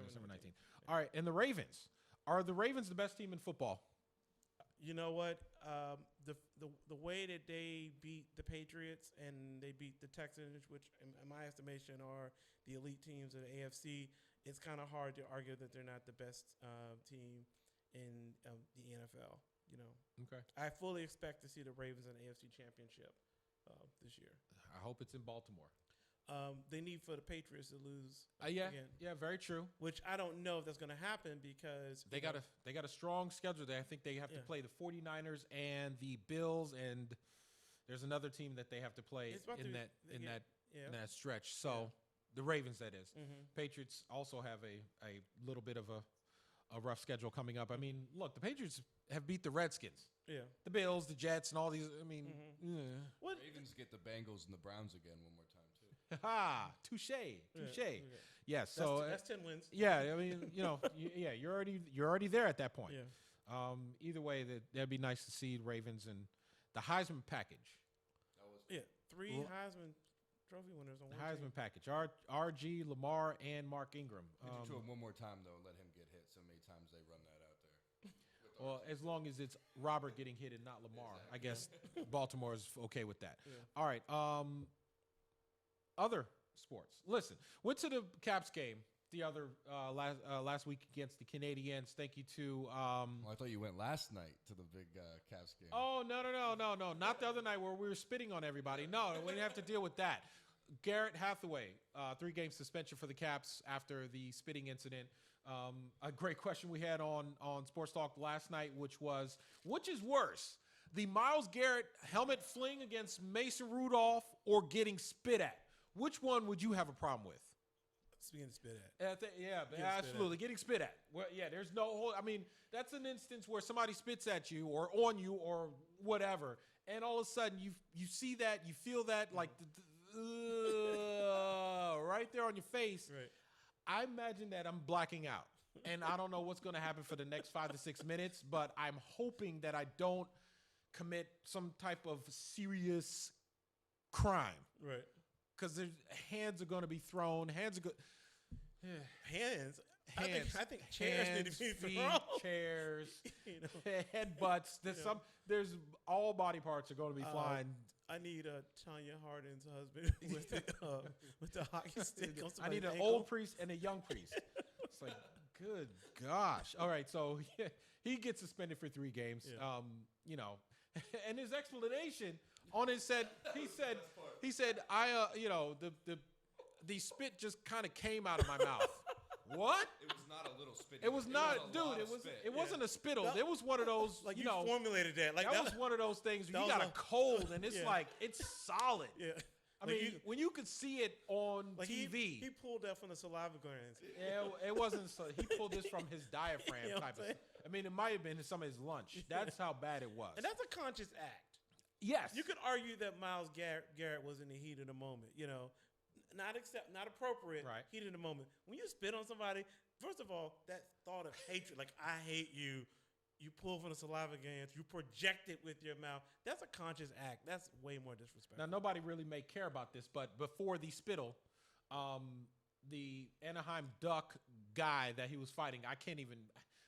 December 19th. All right, and the Ravens. Are the Ravens the best team in football? You know what? The way that they beat the Patriots and they beat the Texans, which in my estimation are the elite teams of the AFC, it's kind of hard to argue that they're not the best team in the NFL. You know. Okay. I fully expect to see the Ravens in the AFC Championship this year. I hope it's in Baltimore. They need for the Patriots to lose. Yeah, again, yeah, very true. which I don't know if that's going to happen because They got a strong schedule there. I think they have to play the 49ers and the Bills, and there's another team that they have to play It's about in to- in yeah. that stretch. So the Ravens, that is. Mhm. Patriots also have a little bit of a rough schedule coming up. I mean, look, the Patriots have beat the Redskins, Yeah. the Bills, the Jets, and all these. I mean, What? Ravens get the Bengals and the Browns again one more time too. ha, touche. Yeah. Yes. So That's 10 wins. yeah, I mean, you're already there at that point. Yeah. Either way, that'd be nice to see Ravens and the Heisman package. That was Yeah. Three Well- Heisman Trophy winners on The one Heisman team. package. RG, Lamar, and Mark Ingram. Pitch it to him one more time though. Let him get hit. So many times they run that out there. Well, as long as it's Robert getting hit and not Lamar, I guess Baltimore is okay with that. Yeah. All right. Other sports. Listen, went to the Caps game the other last week against the Canadiens. Thank you to. Well, I thought you went last night to the big Cavs game. Oh no! Not the other night where we were spitting on everybody. No, we didn't have to deal with that. Garrett Hathaway, 3-game suspension for the Caps after the spitting incident. A great question we had on Sports Talk last night, which is worse, the Myles Garrett helmet fling against Mason Rudolph or getting spit at? Which one would you have a problem with? Being spit at. Absolutely. Getting spit at. Well, yeah, there's no whole. I mean, that's an instance where somebody spits at you or on you or whatever, and all of a sudden you see that, you feel that like right there on your face. Right. I imagine that I'm blacking out, and I don't know what's going to happen for the next 5 to 6 minutes, but I'm hoping that I don't commit some type of serious crime. Right. Because hands are going to be thrown. Hands. I think chairs need to be feet, thrown. chairs, You know, headbutts. There's all body parts are going to be flying. I need Tanya Hardin's husband with the hockey stick. On I need an ankle. old priest and a young priest. It's like, good gosh. All right, so he gets suspended for 3 games. Yeah. And his explanation on it said he said I the spit just kind of came out of my mouth. What? It was not a little spit. It was not, a dude. lot It of was. spit. It wasn't a spittle. That- It was one of those. Like you you know, formulated that. Like that was one of those things where that you was got a cold and it's yeah. like it's solid. Yeah. I Like mean, when you could see it on Like TV, he pulled that from the saliva glands. yeah, it wasn't. So he pulled this from his diaphragm You know what type I'm of. saying? I mean, it might have been some of his lunch. That's how bad it was. And that's a conscious act. Yes, You could argue that Myles Garrett was in the heat of the moment, not appropriate, Right. heat of the moment. When you spit on somebody, first of all, that thought of hatred, like I hate you, you pull from the saliva glands, you project it with your mouth. That's a conscious act. That's way more disrespectful. Now, nobody really may care about this, but before the spittle, the Anaheim Duck guy that he was fighting, I can't even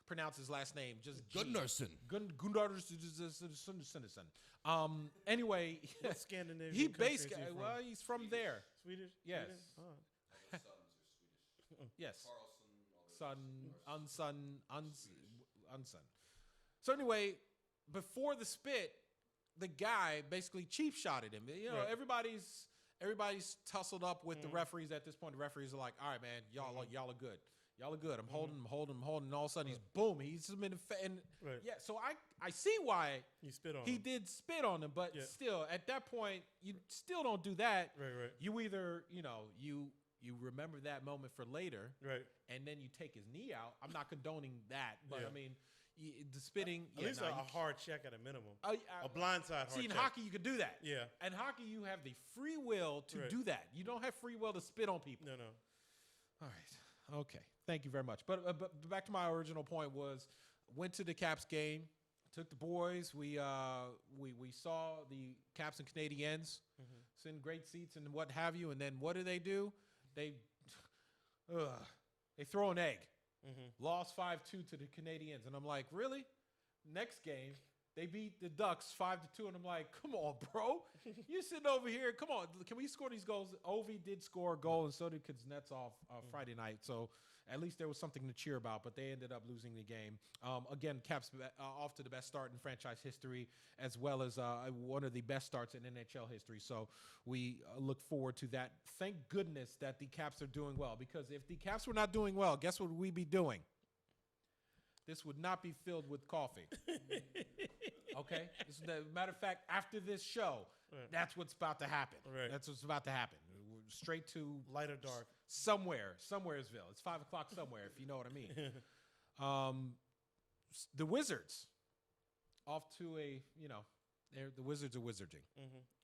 pronounce his last name. Just G. Gunnarsson. Gunnarsson. Anyway, What Scandinavian he country is basically, he from? well, he's from there. Swedish? Yes. Sweden? Oh. Sons are Swedish. Yes. Carlson, all those. Unson. So anyway, before the spit, the guy basically cheap shotted him. Right. Everybody's tussled up with the referees at this point. The referees are like, "All right, man, y'all are good. Y'all are good. I'm holding. And all of a sudden he's submitted. And Right. yeah, so I see why You spit on he him. did spit on him, but Yeah. still, at that point, you still don't do that. Right. You either, you remember that moment for later, Right. and then you take his knee out. I'm not condoning that, but Yeah. I mean, the spitting. At least a hard check at a minimum. A blindside hard See, in check. hockey, you could do that. Yeah. In hockey, you have the free will to Right. do that. You don't have free will to spit on people. No. All right. Okay. Thank you very much. But back to my original point went to the Caps game. Took the boys. We saw the Caps and Canadiens, sitting great seats and what have you. And then what do? They throw an egg. Lost 5-2 to the Canadiens, and I'm like, really? Next game, they beat the Ducks 5-2, and I'm like, come on, bro. You're sitting over here. Come on. Can we score these goals? Ovi did score a goal, and so did Kuznetsov Friday night. So at least there was something to cheer about, but they ended up losing the game. Again, Caps off to the best start in franchise history, as well as one of the best starts in NHL history. So we look forward to that. Thank goodness that the Caps are doing well, because if the Caps were not doing well, guess what we'd be doing? This would not be filled with coffee. Okay? Matter of fact, after this show, that's what's about to happen. Right. That's what's about to happen. Straight to light or dark. Somewheresville. It's 5 o'clock somewhere, if you know what I mean. The Wizards off to the Wizards are wizarding.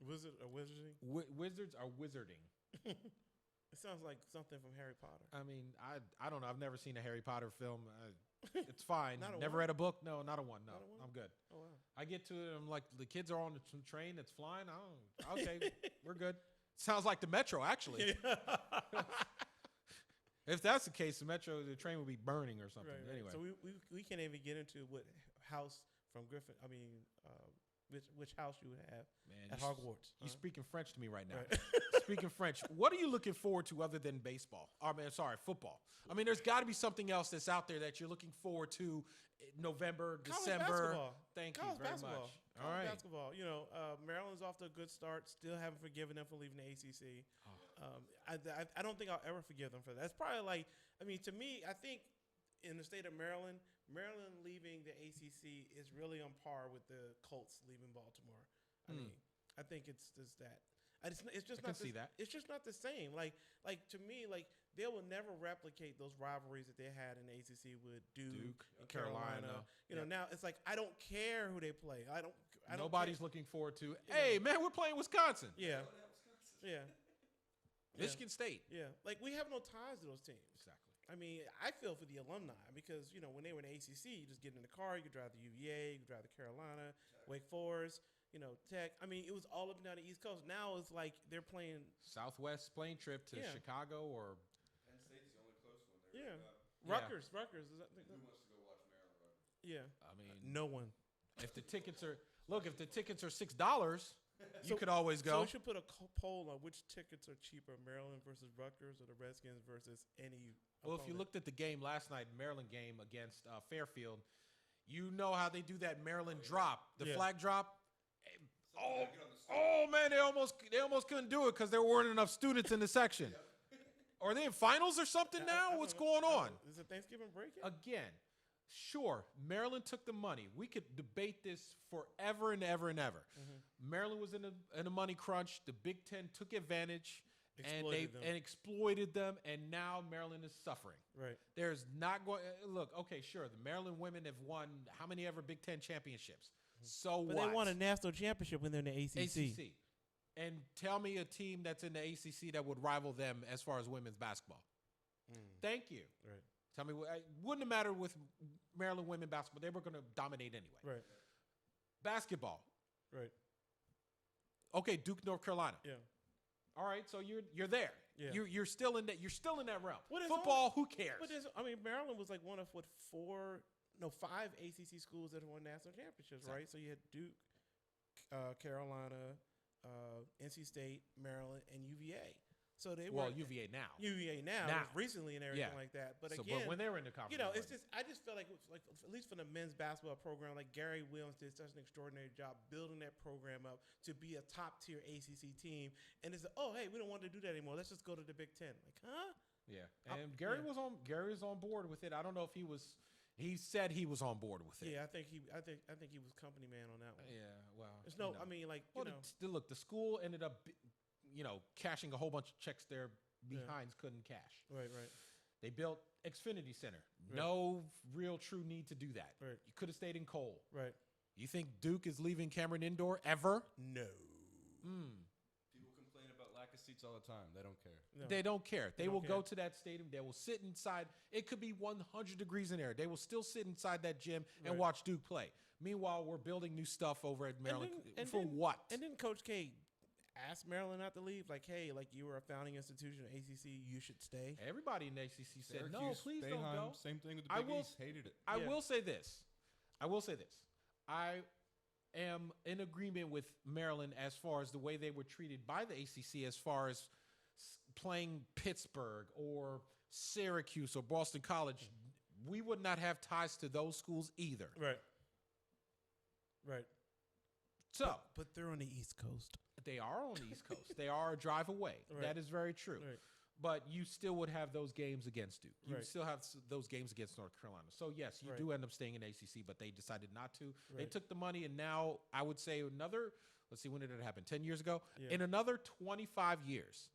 Wizards are wizarding? Wizards are wizarding. It sounds like something from Harry Potter. I mean, I don't know. I've never seen a Harry Potter film. It's fine. Never one? read a book. No, not a one. No, Not a one? I'm good. Oh, wow. I get to it. I'm like, the kids are on the train that's flying. Okay, we're good. Sounds like the Metro, actually. If that's the case, the train would be burning or something. Right. Anyway, So we can't even get into what house from Griffin. I mean, which house you would have at Hogwarts. You're speaking French to me right now. Right. Speaking French, what are you looking forward to other than baseball? Football. I mean, there's got to be something else that's out there that you're looking forward to in November, December. Thank you very much. All right. Basketball. Maryland's off to a good start. Still haven't forgiven them for leaving the ACC. I don't think I'll ever forgive them for that. That's probably to me, I think in the state of Maryland leaving the ACC is really on par with the Colts leaving Baltimore. I mean, I think it's just that. It's just not. See that. It's just not the same. Like to me, they will never replicate those rivalries that they had in the ACC with Duke and Carolina. Now it's like I don't care who they play. I don't. Nobody's looking forward to. Hey, man, we're playing Wisconsin. Yeah. Yeah. Michigan State. Yeah. We have no ties to those teams. Exactly. I mean, I feel for the alumni because when they were in the ACC, you just get in the car, you could drive the UVA, you could drive the Carolina, Wake Forest. Tech. I mean, it was all up and down the East Coast. Now it's like they're playing Southwest plane trip to Chicago or Penn State's the only close one. Rutgers. Is that, Who wants to go watch Maryland Rutgers? Yeah. I mean, no one. If the tickets are $6, you could always go. So we should put a poll on which tickets are cheaper, Maryland versus Rutgers or the Redskins versus any. Well, if you looked at the game last night, Maryland game against Fairfield, you know how they do that Maryland drop, the flag drop. Oh man, they almost couldn't do it because there weren't enough students in the section. Are they in finals or something now? What's going on? Is it Thanksgiving break yet? Again, sure, Maryland took the money. We could debate this forever and ever and ever. Maryland was in a money crunch. The Big Ten took advantage and exploited them, and now Maryland is suffering. Right. There's not going. Look, okay, sure, the Maryland women have won how many ever Big Ten championships? So but they won a national championship when they're in the ACC. And tell me a team that's in the ACC that would rival them as far as women's basketball. Thank you. Right. Tell me, wouldn't have mattered with Maryland women basketball. They were going to dominate anyway. Right. Basketball. Right. Okay, Duke, North Carolina. Yeah. All right, so you're there. Yeah. You're still in that. You're still in that realm. Football, who cares? But Maryland was like one of 5 ACC schools that won national championships, right? So you had Duke, Carolina, NC State, Maryland, and UVA. So they were UVA now. UVA now. Recently and everything like that. But so, again, but when they were in the conference, I just felt like at least for the men's basketball program, like Gary Williams did such an extraordinary job building that program up to be a top tier ACC team. And it's hey, we don't want to do that anymore. Let's just go to the Big Ten. Like, huh? Yeah. And Gary was on board with it. I don't know if he was. He said he was on board with it. Yeah, I think he was company man on that one. Yeah, well, there's no. I mean, look, the school ended up, cashing a whole bunch of checks their behinds couldn't cash. Right. They built Xfinity Center. Right. No real true need to do that. Right. You could have stayed in Cole. Right. You think Duke is leaving Cameron Indoor ever? No. People complain about lack of seats all the time. They don't care. No. They don't care. They will go to that stadium. They will sit inside. It could be 100 degrees in there. They will still sit inside that gym and watch Duke play Meanwhile, we're building new stuff over at Maryland. For then, what? And then Coach K asked Maryland not to leave. Like, hey, like you were a founding institution of ACC, you should stay. Everybody in the ACC said, no, Syracuse, please don't Boeheim, go. Same thing with the Big East. Hated it. I will say this. I am in agreement with Maryland as far as the way they were treated by the ACC as far as playing Pittsburgh or Syracuse or Boston College. We would not have ties to those schools either. Right. So, but they're on the East Coast. They are on the East Coast. They are a drive away. Right. That is very true. Right. But you still would have those games against Duke. You Right. still have those games against North Carolina. So, yes, you do end up staying in ACC, but they decided not to. They took the money, and now I would say let's see, when did it happen? 10 years ago? Yeah. In another 25 years,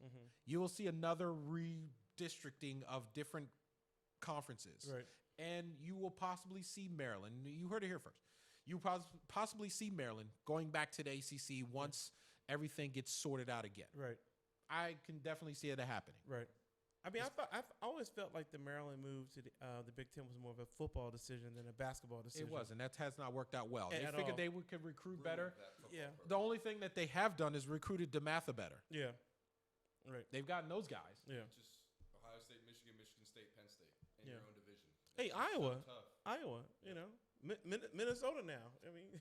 you will see another redistricting of different conferences. Right. And you will possibly see Maryland. You heard it here first. You possibly see Maryland going back to the ACC once everything gets sorted out again. Right. I can definitely see it happening. Right. I mean, I've always felt like the Maryland move to the Big Ten was more of a football decision than a basketball decision. It was, and that has not worked out well. They At figured all. they could recruit better. Yeah. The only thing that they have done is recruited DeMatha better. Yeah. Right. They've gotten those guys. Yeah. Just Ohio State, Michigan, Michigan State, Penn State in Yeah. your own division. Hey, It's so Iowa. tough. Iowa, you know. Minnesota now. I mean,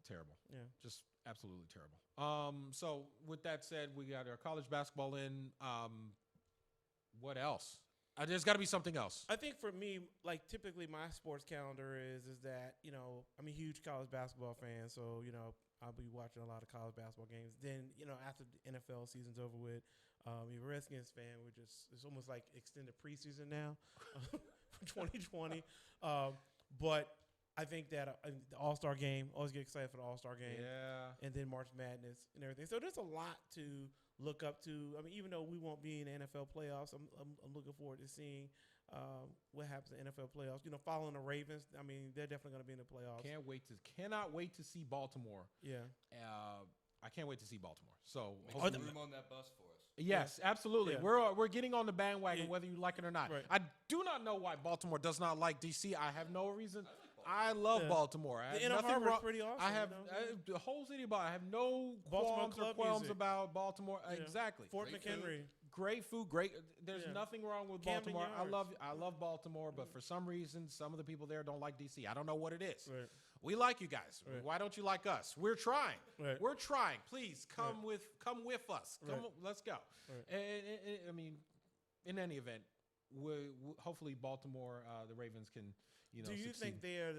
Terrible. yeah. Just absolutely terrible. So with that said, we got our college basketball in. What else? There's got to be something else. I think for me, like typically my sports calendar is that, you know, I'm a huge college basketball fan, so, you know, I'll be watching a lot of college basketball games. Then, you know, after the NFL season's over with, you're a Redskins fan, it's almost like extended preseason now for 2020. But I think that the All-Star game, always get excited for the All-Star game. Yeah. And then March Madness and everything. So there's a lot to look up to. I mean, even though we won't be in the NFL playoffs, I'm looking forward to seeing what happens in the NFL playoffs. You know, following the Ravens, I mean, they're definitely going to be in the playoffs. Cannot wait to see Baltimore. Yeah. I can't wait to see Baltimore. So Make some room on that bus for us. yes, absolutely. Yeah. We're getting on the bandwagon, Yeah. whether you like it or not. Right. I do not know why Baltimore does not like DC. I have no reason. I love Yeah. Baltimore. I The have Inner nothing Harbor's wrong. pretty awesome. I have you know? the whole city about. I have no Baltimore qualms or club qualms music. about Baltimore. Yeah. Exactly. Fort Great McHenry. Great food, great. There's Yeah. nothing wrong with Camden Baltimore. Yards. I love Baltimore, but for some reason, some of the people there don't like DC. I don't know what it is. Right. We like you guys. Right. Why don't you like us? We're trying. Right. We're trying. Please come with us. Right. Let's go. Right. And, I mean, in any event, hopefully Baltimore, the Ravens can, you know. Do you succeed. think they are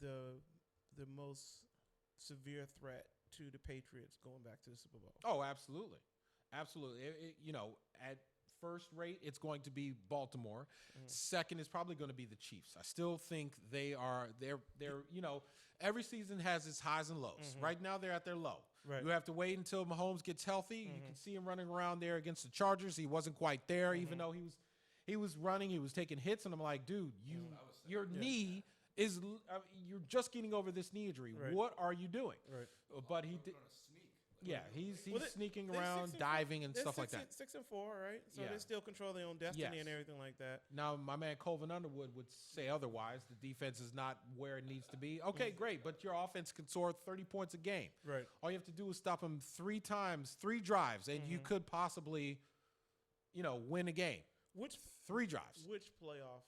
the most severe threat to the Patriots going back to the Super Bowl? Oh, absolutely, absolutely. You know, at first rate, it's going to be Baltimore. Second is probably going to be the Chiefs. I still think they're you know, every season has its highs and lows. Right now, they're at their low. Right. You have to wait until Mahomes gets healthy. You can see him running around there against the Chargers. He wasn't quite there, even though he was running. He was taking hits, and I'm like, dude, your knee is you're just getting over this knee injury. Right. What are you doing? Right. But he did. On a sneak. Yeah, he's Well, sneaking they're around, 6-4. diving, and They're stuff like that. 6-4, right? So Yeah. they still control their own destiny Yes. and everything like that. Now, my man Colvin Underwood would say otherwise. The defense is not where it needs to be. Okay, great, but your offense can score 30 points a game. Right. All you have to do is stop him 3 times, 3 drives, and you could possibly, you know, win a game. Which 3 drives. Which playoff,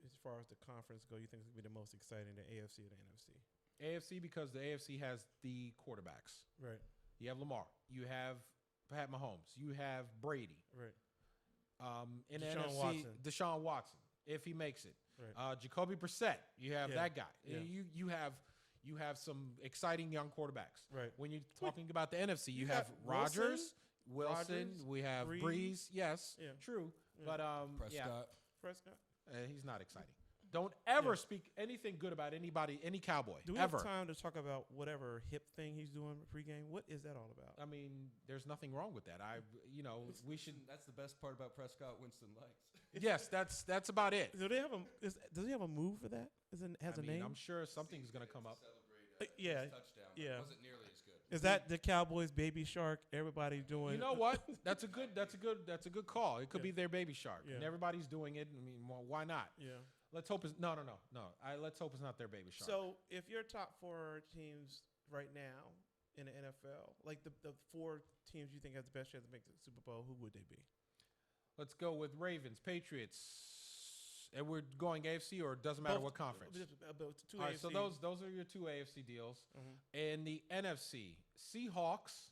as far as the conference go, you think is going to be the most exciting, the AFC or the NFC? AFC, because the AFC has the quarterbacks. Right. You have Lamar. You have Pat Mahomes. You have Brady. Right. In the Deshaun NFC, Watson. Deshaun Watson, if he makes it. Right. Jacoby Brissett. You have Yeah. that guy. Yeah. You have some exciting young quarterbacks. Right. When you're talking about the NFC, you got have Rodgers, Wilson. Rodgers, We have Breeze. Yes, Yeah. true. Yeah. But Prescott. Prescott. he's not exciting. Don't ever speak anything good about anybody, any Cowboy. Do we ever. have time to talk about whatever hip thing he's doing pregame? What is that all about? I mean, there's nothing wrong with that. We should. That's the best part about Prescott. Winston likes. Yes, that's about it. Do they have does he have a move for that? Has a name? I'm sure something's gonna come up. Celebrate yeah, his touchdown. but yeah. It wasn't nearly as good. Is that the Cowboys' baby shark? Everybody doing. You know what? That's a good call. It could be their baby shark, Yeah. and everybody's doing it. I mean, well, why not? Yeah. Let's hope it's no. Let's hope it's not their baby shark. So if your top 4 teams right now in the NFL, like the 4 teams you think has the best chance to make the Super Bowl, who would they be? Let's go with Ravens, Patriots, and we're going AFC, or it doesn't matter what conference. Two All right, AFC. so those are your 2 AFC deals. And the NFC, Seahawks.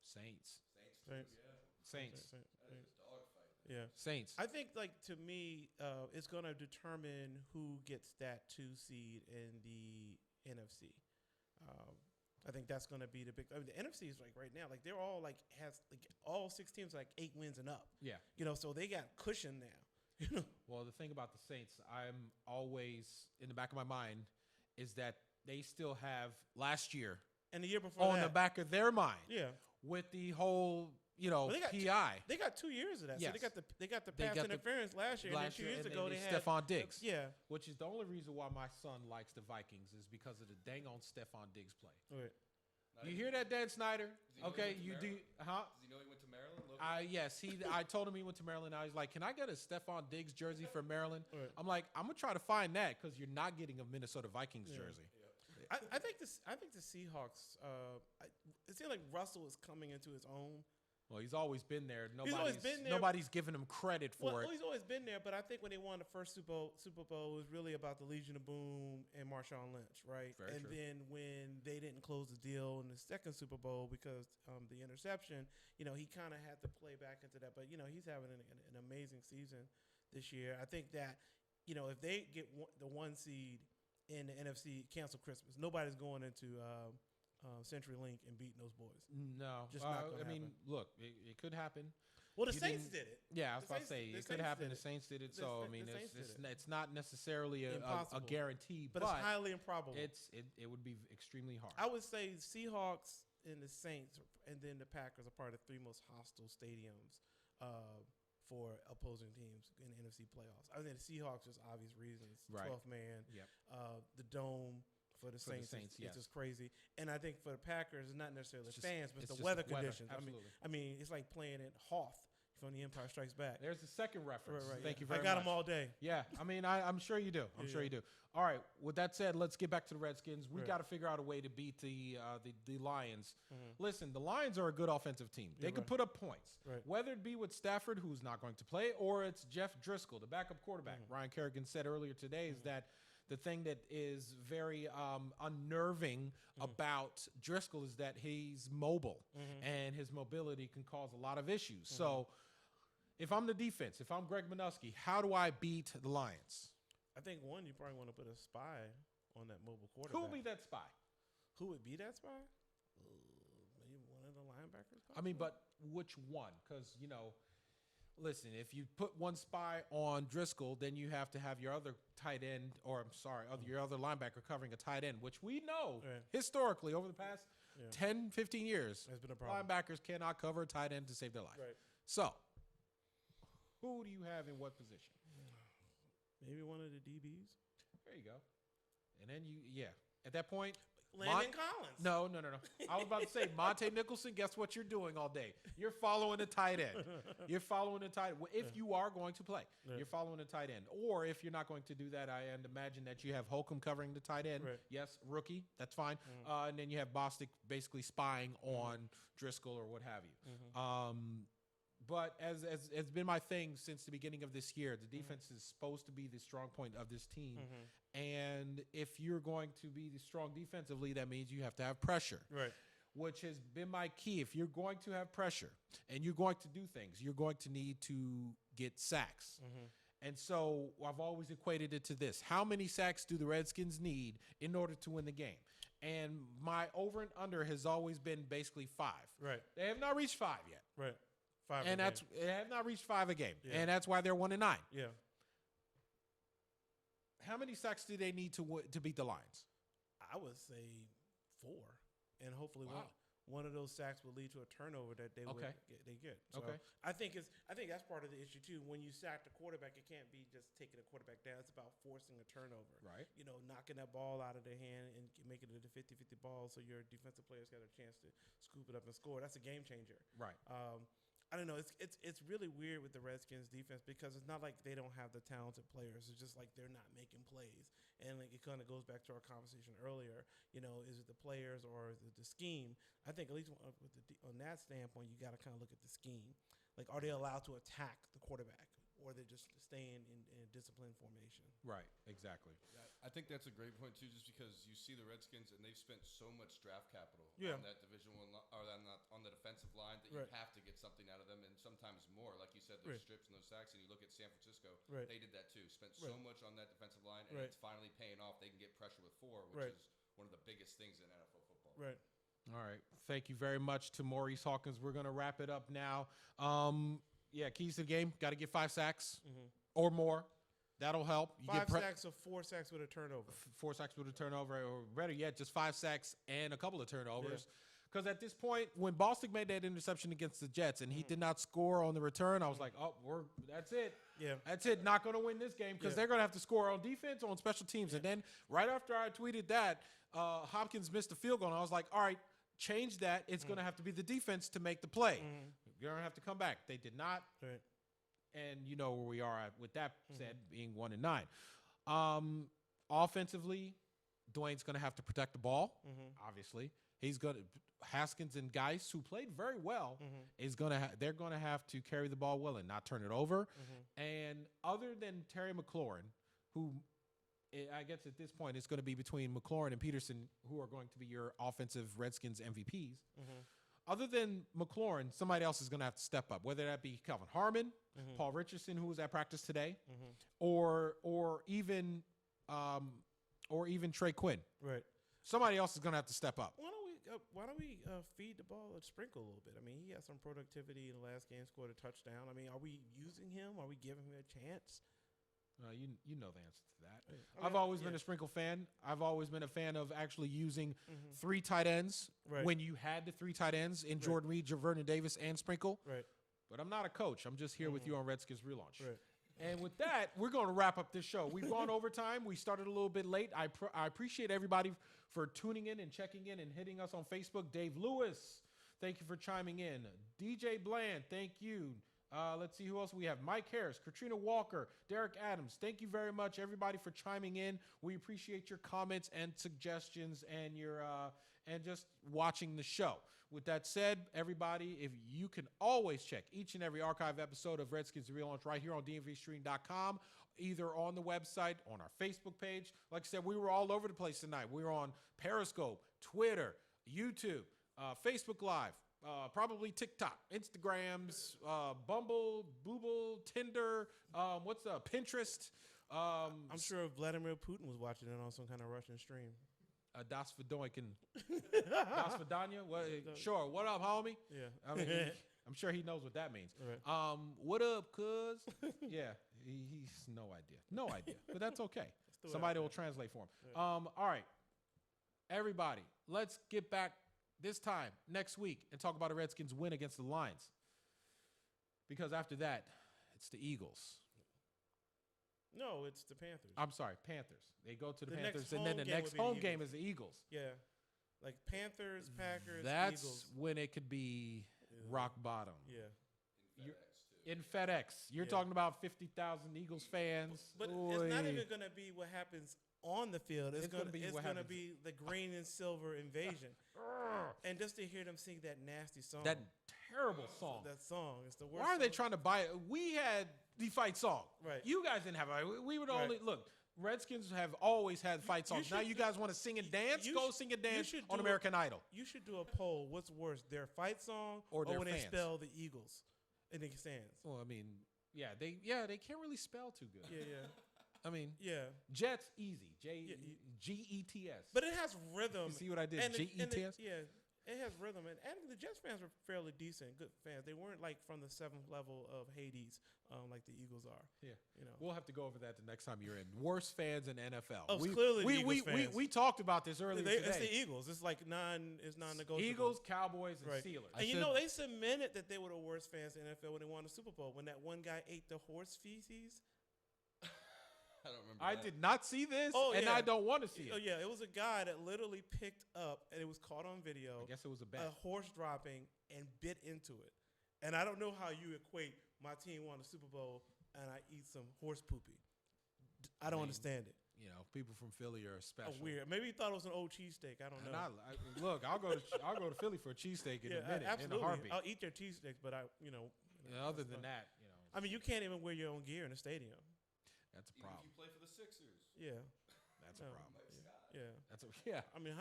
Saints. Yeah. Saints. I think, like, to me, it's going to determine who gets that 2 seed in the NFC. I think that's going to be the big. I mean, the NFC is like right now, like they're all like all 6 teams are like 8 wins and up. Yeah. So they got cushion now. Well, the thing about the Saints, I'm always in the back of my mind, is that they still have last year and the year before on the back of their mind. Yeah. With the whole, Well, PI. They got 2 years of that. Yes. So they got the pass interference last year. And then 2 years ago they had Stephon Diggs. Yeah. Which is the only reason why my son likes the Vikings is because of the dang on Stephon Diggs play. Right. You hear that, Dan Snyder? Okay, you do, huh? Does he know he went to Maryland? Yes, I told him he went to Maryland. I was like, can I get a Stephon Diggs jersey for Maryland? Right. I'm like, I'm gonna try to find that because you're not getting a Minnesota Vikings jersey. I think the Seahawks. It seems like Russell is coming into his own. Well, he's always been there. Nobody's giving him credit for it. Well, he's always been there, but I think when they won the first Super Bowl, it was really about the Legion of Boom and Marshawn Lynch, right? Very true. Then when they didn't close the deal in the second Super Bowl because the interception, he kind of had to play back into that. But he's having an amazing season this year. I think that if they get the 1 seed in the NFC, cancel Christmas. Nobody's going into CenturyLink and beating those boys. No, Just not gonna happen. Look, it could happen. Well, the Saints did it. Yeah, I was about to say it could happen. The Saints did it, so it's not necessarily a guarantee, but it's highly improbable. It would be extremely hard. I would say Seahawks and the Saints, and then the Packers are part of the 3 most hostile stadiums for opposing teams in the NFC playoffs. I think the Seahawks, just obvious reasons, 12th man, the dome. For the Saints, yes. it's just crazy. And I think for the Packers, it's not necessarily the fans, but it's the just weather the weather. conditions. Absolutely. I mean, it's like playing at Hoth from The Empire Strikes Back. There's the second reference. Right, Thank you very much. I got them all day. Yeah, I mean, I'm sure you do. I'm sure you do. All right. With that said, let's get back to the Redskins. We got to figure out a way to beat the Lions. Listen, the Lions are a good offensive team. They could put up points, whether it be with Stafford, who's not going to play, or it's Jeff Driscoll, the backup quarterback. Ryan Kerrigan said earlier today is that the thing that is very unnerving about Driscoll is that he's mobile, and his mobility can cause a lot of issues. So if I'm the defense, if I'm Greg Minuski, how do I beat the Lions? I think, one, you probably want to put a spy on that mobile quarterback. Who would be that spy? Who would be that spy? Maybe one of the linebackers? Possibly? I mean, but which one? Because, listen, if you put one spy on Driscoll, then you have to have your other tight end, your other linebacker covering a tight end, which we know historically over the past 10, 15 years, has been a problem. Linebackers cannot cover a tight end to save their life. Right. So, who do you have in what position? Maybe one of the DBs. There you go. And then at that point, Landon Collins. No. I was about to say, Monte Nicholson, guess what you're doing all day? You're following a tight end. You're following a tight end. If you are going to play, you're following a tight end. Or if you're not going to do that, I imagine that you have Holcomb covering the tight end. Right. Yes, rookie. That's fine. And then you have Bostic basically spying on Driscoll or what have you. But as it's been my thing since the beginning of this year, the defense is supposed to be the strong point of this team. And if you're going to be the strong defensively, that means you have to have pressure. Right. Which has been my key. If you're going to have pressure and you're going to do things, you're going to need to get sacks. And so I've always equated it to this. How many sacks do the Redskins need in order to win the game? And my over and under has always been basically 5. Right. They have not reached 5 yet. Right. 5 and that's they have not reached 5 a game. And that's why they're 1-9. Yeah. How many sacks do they need to beat the Lions? I would say 4. And hopefully one of those sacks will lead to a turnover that they get. So I think that's part of the issue too. When you sack the quarterback, it can't be just taking the quarterback down. It's about forcing a turnover. Right. Knocking that ball out of their hand and making it a 50-50 ball so your defensive players got a chance to scoop it up and score. That's a game changer. Right. I don't know. It's really weird with the Redskins defense because it's not like they don't have the talented players. It's just like they're not making plays, and like it kind of goes back to our conversation earlier. You know, is it the players or is it the scheme? I think at least on that standpoint, you got to kind of look at the scheme. Like, are they allowed to attack the quarterback, or are they just staying in a disciplined formation? Right. Exactly. I think that's a great point too, just because you see the Redskins and they've spent so much draft capital Yeah. on that Division I or on the defensive line that Right. you have to get something out of them, and sometimes more. Like you said, those Right. strips and those sacks, and you look at San Francisco, Right. they did that too. Spent so Right. much on that defensive line, and Right. it's finally paying off. They can get pressure with 4, which Right. is one of the biggest things in NFL football. Right. All right. Thank you very much to Maurice Hawkins. We're going to wrap it up now. Yeah, keys to the game. Got to get 5 sacks or more. That'll help. You 5 get sacks or 4 sacks with a turnover. 4 sacks with a turnover, or better yet, just 5 sacks and a couple of turnovers. Because at this point, when Bostic made that interception against the Jets and he did not score on the return, I was like, oh, that's it. Yeah. That's it. Not going to win this game because Yeah. they're going to have to score on defense, on special teams. And then right after I tweeted that, Hopkins missed a field goal. And I was like, all right, change that. It's going to have to be the defense to make the play. You're going to have to come back. They did not. Right. And you know where we are at with that said, being 1-9. Offensively, Dwayne's going to have to protect the ball. Obviously, he's going to Haskins and Geis, who played very well, they're going to have to carry the ball well and not turn it over. And other than Terry McLaurin, who I guess at this point it's going to be between McLaurin and Peterson, who are going to be your offensive Redskins MVPs. Other than McLaurin, somebody else is going to have to step up, whether that be Calvin Harmon, Paul Richardson, who was at practice today, or even Trey Quinn. Right. Somebody else is going to have to step up. Why don't we feed the ball a sprinkle a little bit? I mean, he had some productivity in the last game, scored a touchdown. I mean, are we using him? Are we giving him a chance? You know the answer to that. I mean, I've always been a sprinkle fan. I've always been a fan of actually using 3 tight ends when you had the 3 tight ends in Jordan Reed, Vernon Davis, and Sprinkle. Right. But I'm not a coach. I'm just here with you on Redskins Relaunch. Right. And with that, we're going to wrap up this show. We've gone overtime. We started a little bit late. I appreciate everybody for tuning in and checking in and hitting us on Facebook. Dave Lewis, thank you for chiming in. DJ Bland, thank you. Let's see who else we have. Mike Harris, Katrina Walker, Derek Adams. Thank you very much, everybody, for chiming in. We appreciate your comments and suggestions and your and just watching the show. With that said, everybody, if you can always check each and every archive episode of Redskins Relaunch right here on DMVSTREAM.COM, either on the website, on our Facebook page. Like I said, we were all over the place tonight. We were on Periscope, Twitter, YouTube, Facebook Live, probably TikTok, Instagrams, Bumble, Booble, Tinder, Pinterest. I'm sure Vladimir Putin was watching it on some kind of Russian stream. Das Vidonkin. Das Vidanya? Well, sure. What up, homie? Yeah. I mean, I'm sure he knows what that means. Right. What up, cuz? Yeah, he's no idea. No idea. But that's okay. Somebody will translate for him. Yeah. All right. Everybody, let's get back this time next week and talk about a Redskins win against the Lions. Because after that, it's the Eagles. No, it's the Panthers. I'm sorry, Panthers. They go to the Panthers, next and then home the game next would be the home game Eagles. is the Eagles. Yeah. Like Panthers, Packers, That's Eagles. when it could be rock bottom. Yeah. In FedEx. You're talking about 50,000 Eagles fans. But it's not even going to be what happens on the field. It's going to be the green and silver invasion. And just to hear them sing that nasty song. That terrible song. That song. It's the worst. Why are they song. trying to buy it? We had the fight song. Right. You guys didn't have it. We would only Right. look. Redskins have always had fight songs. Now you guys want to sing and dance? Go sing and dance on American Idol. You should do a poll. What's worse, their fight song Or their when fans. they spell the Eagles in the stands? Well, I mean, they can't really spell too good. Yeah. I mean, Yeah. Jets easy. G-E-T-S. But it has rhythm. You see what I did? G-E-T-S? Yeah. It has rhythm, and the Jets fans were fairly decent, good fans. They weren't like from the 7th level of Hades, like the Eagles are. Yeah, you know. We'll have to go over that the next time you're in. Worst fans in NFL. Oh, clearly the Eagles fans. We talked about this earlier today. It's the Eagles. It's like non-negotiable. Eagles, Cowboys, and Right. Steelers. And they submitted that they were the worst fans in the NFL when they won the Super Bowl. When that one guy ate the horse feces. I don't remember. I did not see this, and yeah. I don't want to see Oh it. yeah, it was a guy that literally picked up, and it was caught on video. I guess it was a bet. A horse dropping and bit into it, And I don't know how you equate my team won the Super Bowl and I eat some horse poopy. I don't understand it. You know, people from Philly are special. Weird. Maybe he thought it was an old cheesesteak. I don't know. Look, I'll go to Philly for a cheesesteak in a minute, absolutely. in a heartbeat. I'll eat their cheesesteaks, but Other than that, I mean, you can't even wear your own gear in the stadium. That's a Even problem. if you play for the Sixers. Yeah. That's a problem. Yeah. I mean,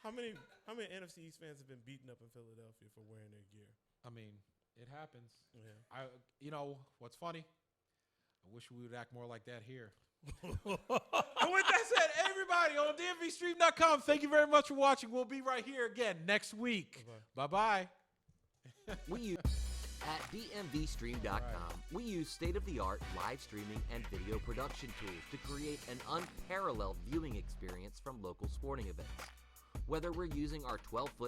how many NFC East fans have been beaten up in Philadelphia for wearing their gear? I mean, it happens. Yeah. You know what's funny? I wish we would act more like that here. And with that said, everybody on DMVSTREAM.com, thank you very much for watching. We'll be right here again next week. Bye-bye. At DMVSTREAM.com, we use state-of-the-art live streaming and video production tools to create an unparalleled viewing experience from local sporting events. Whether we're using our 12-foot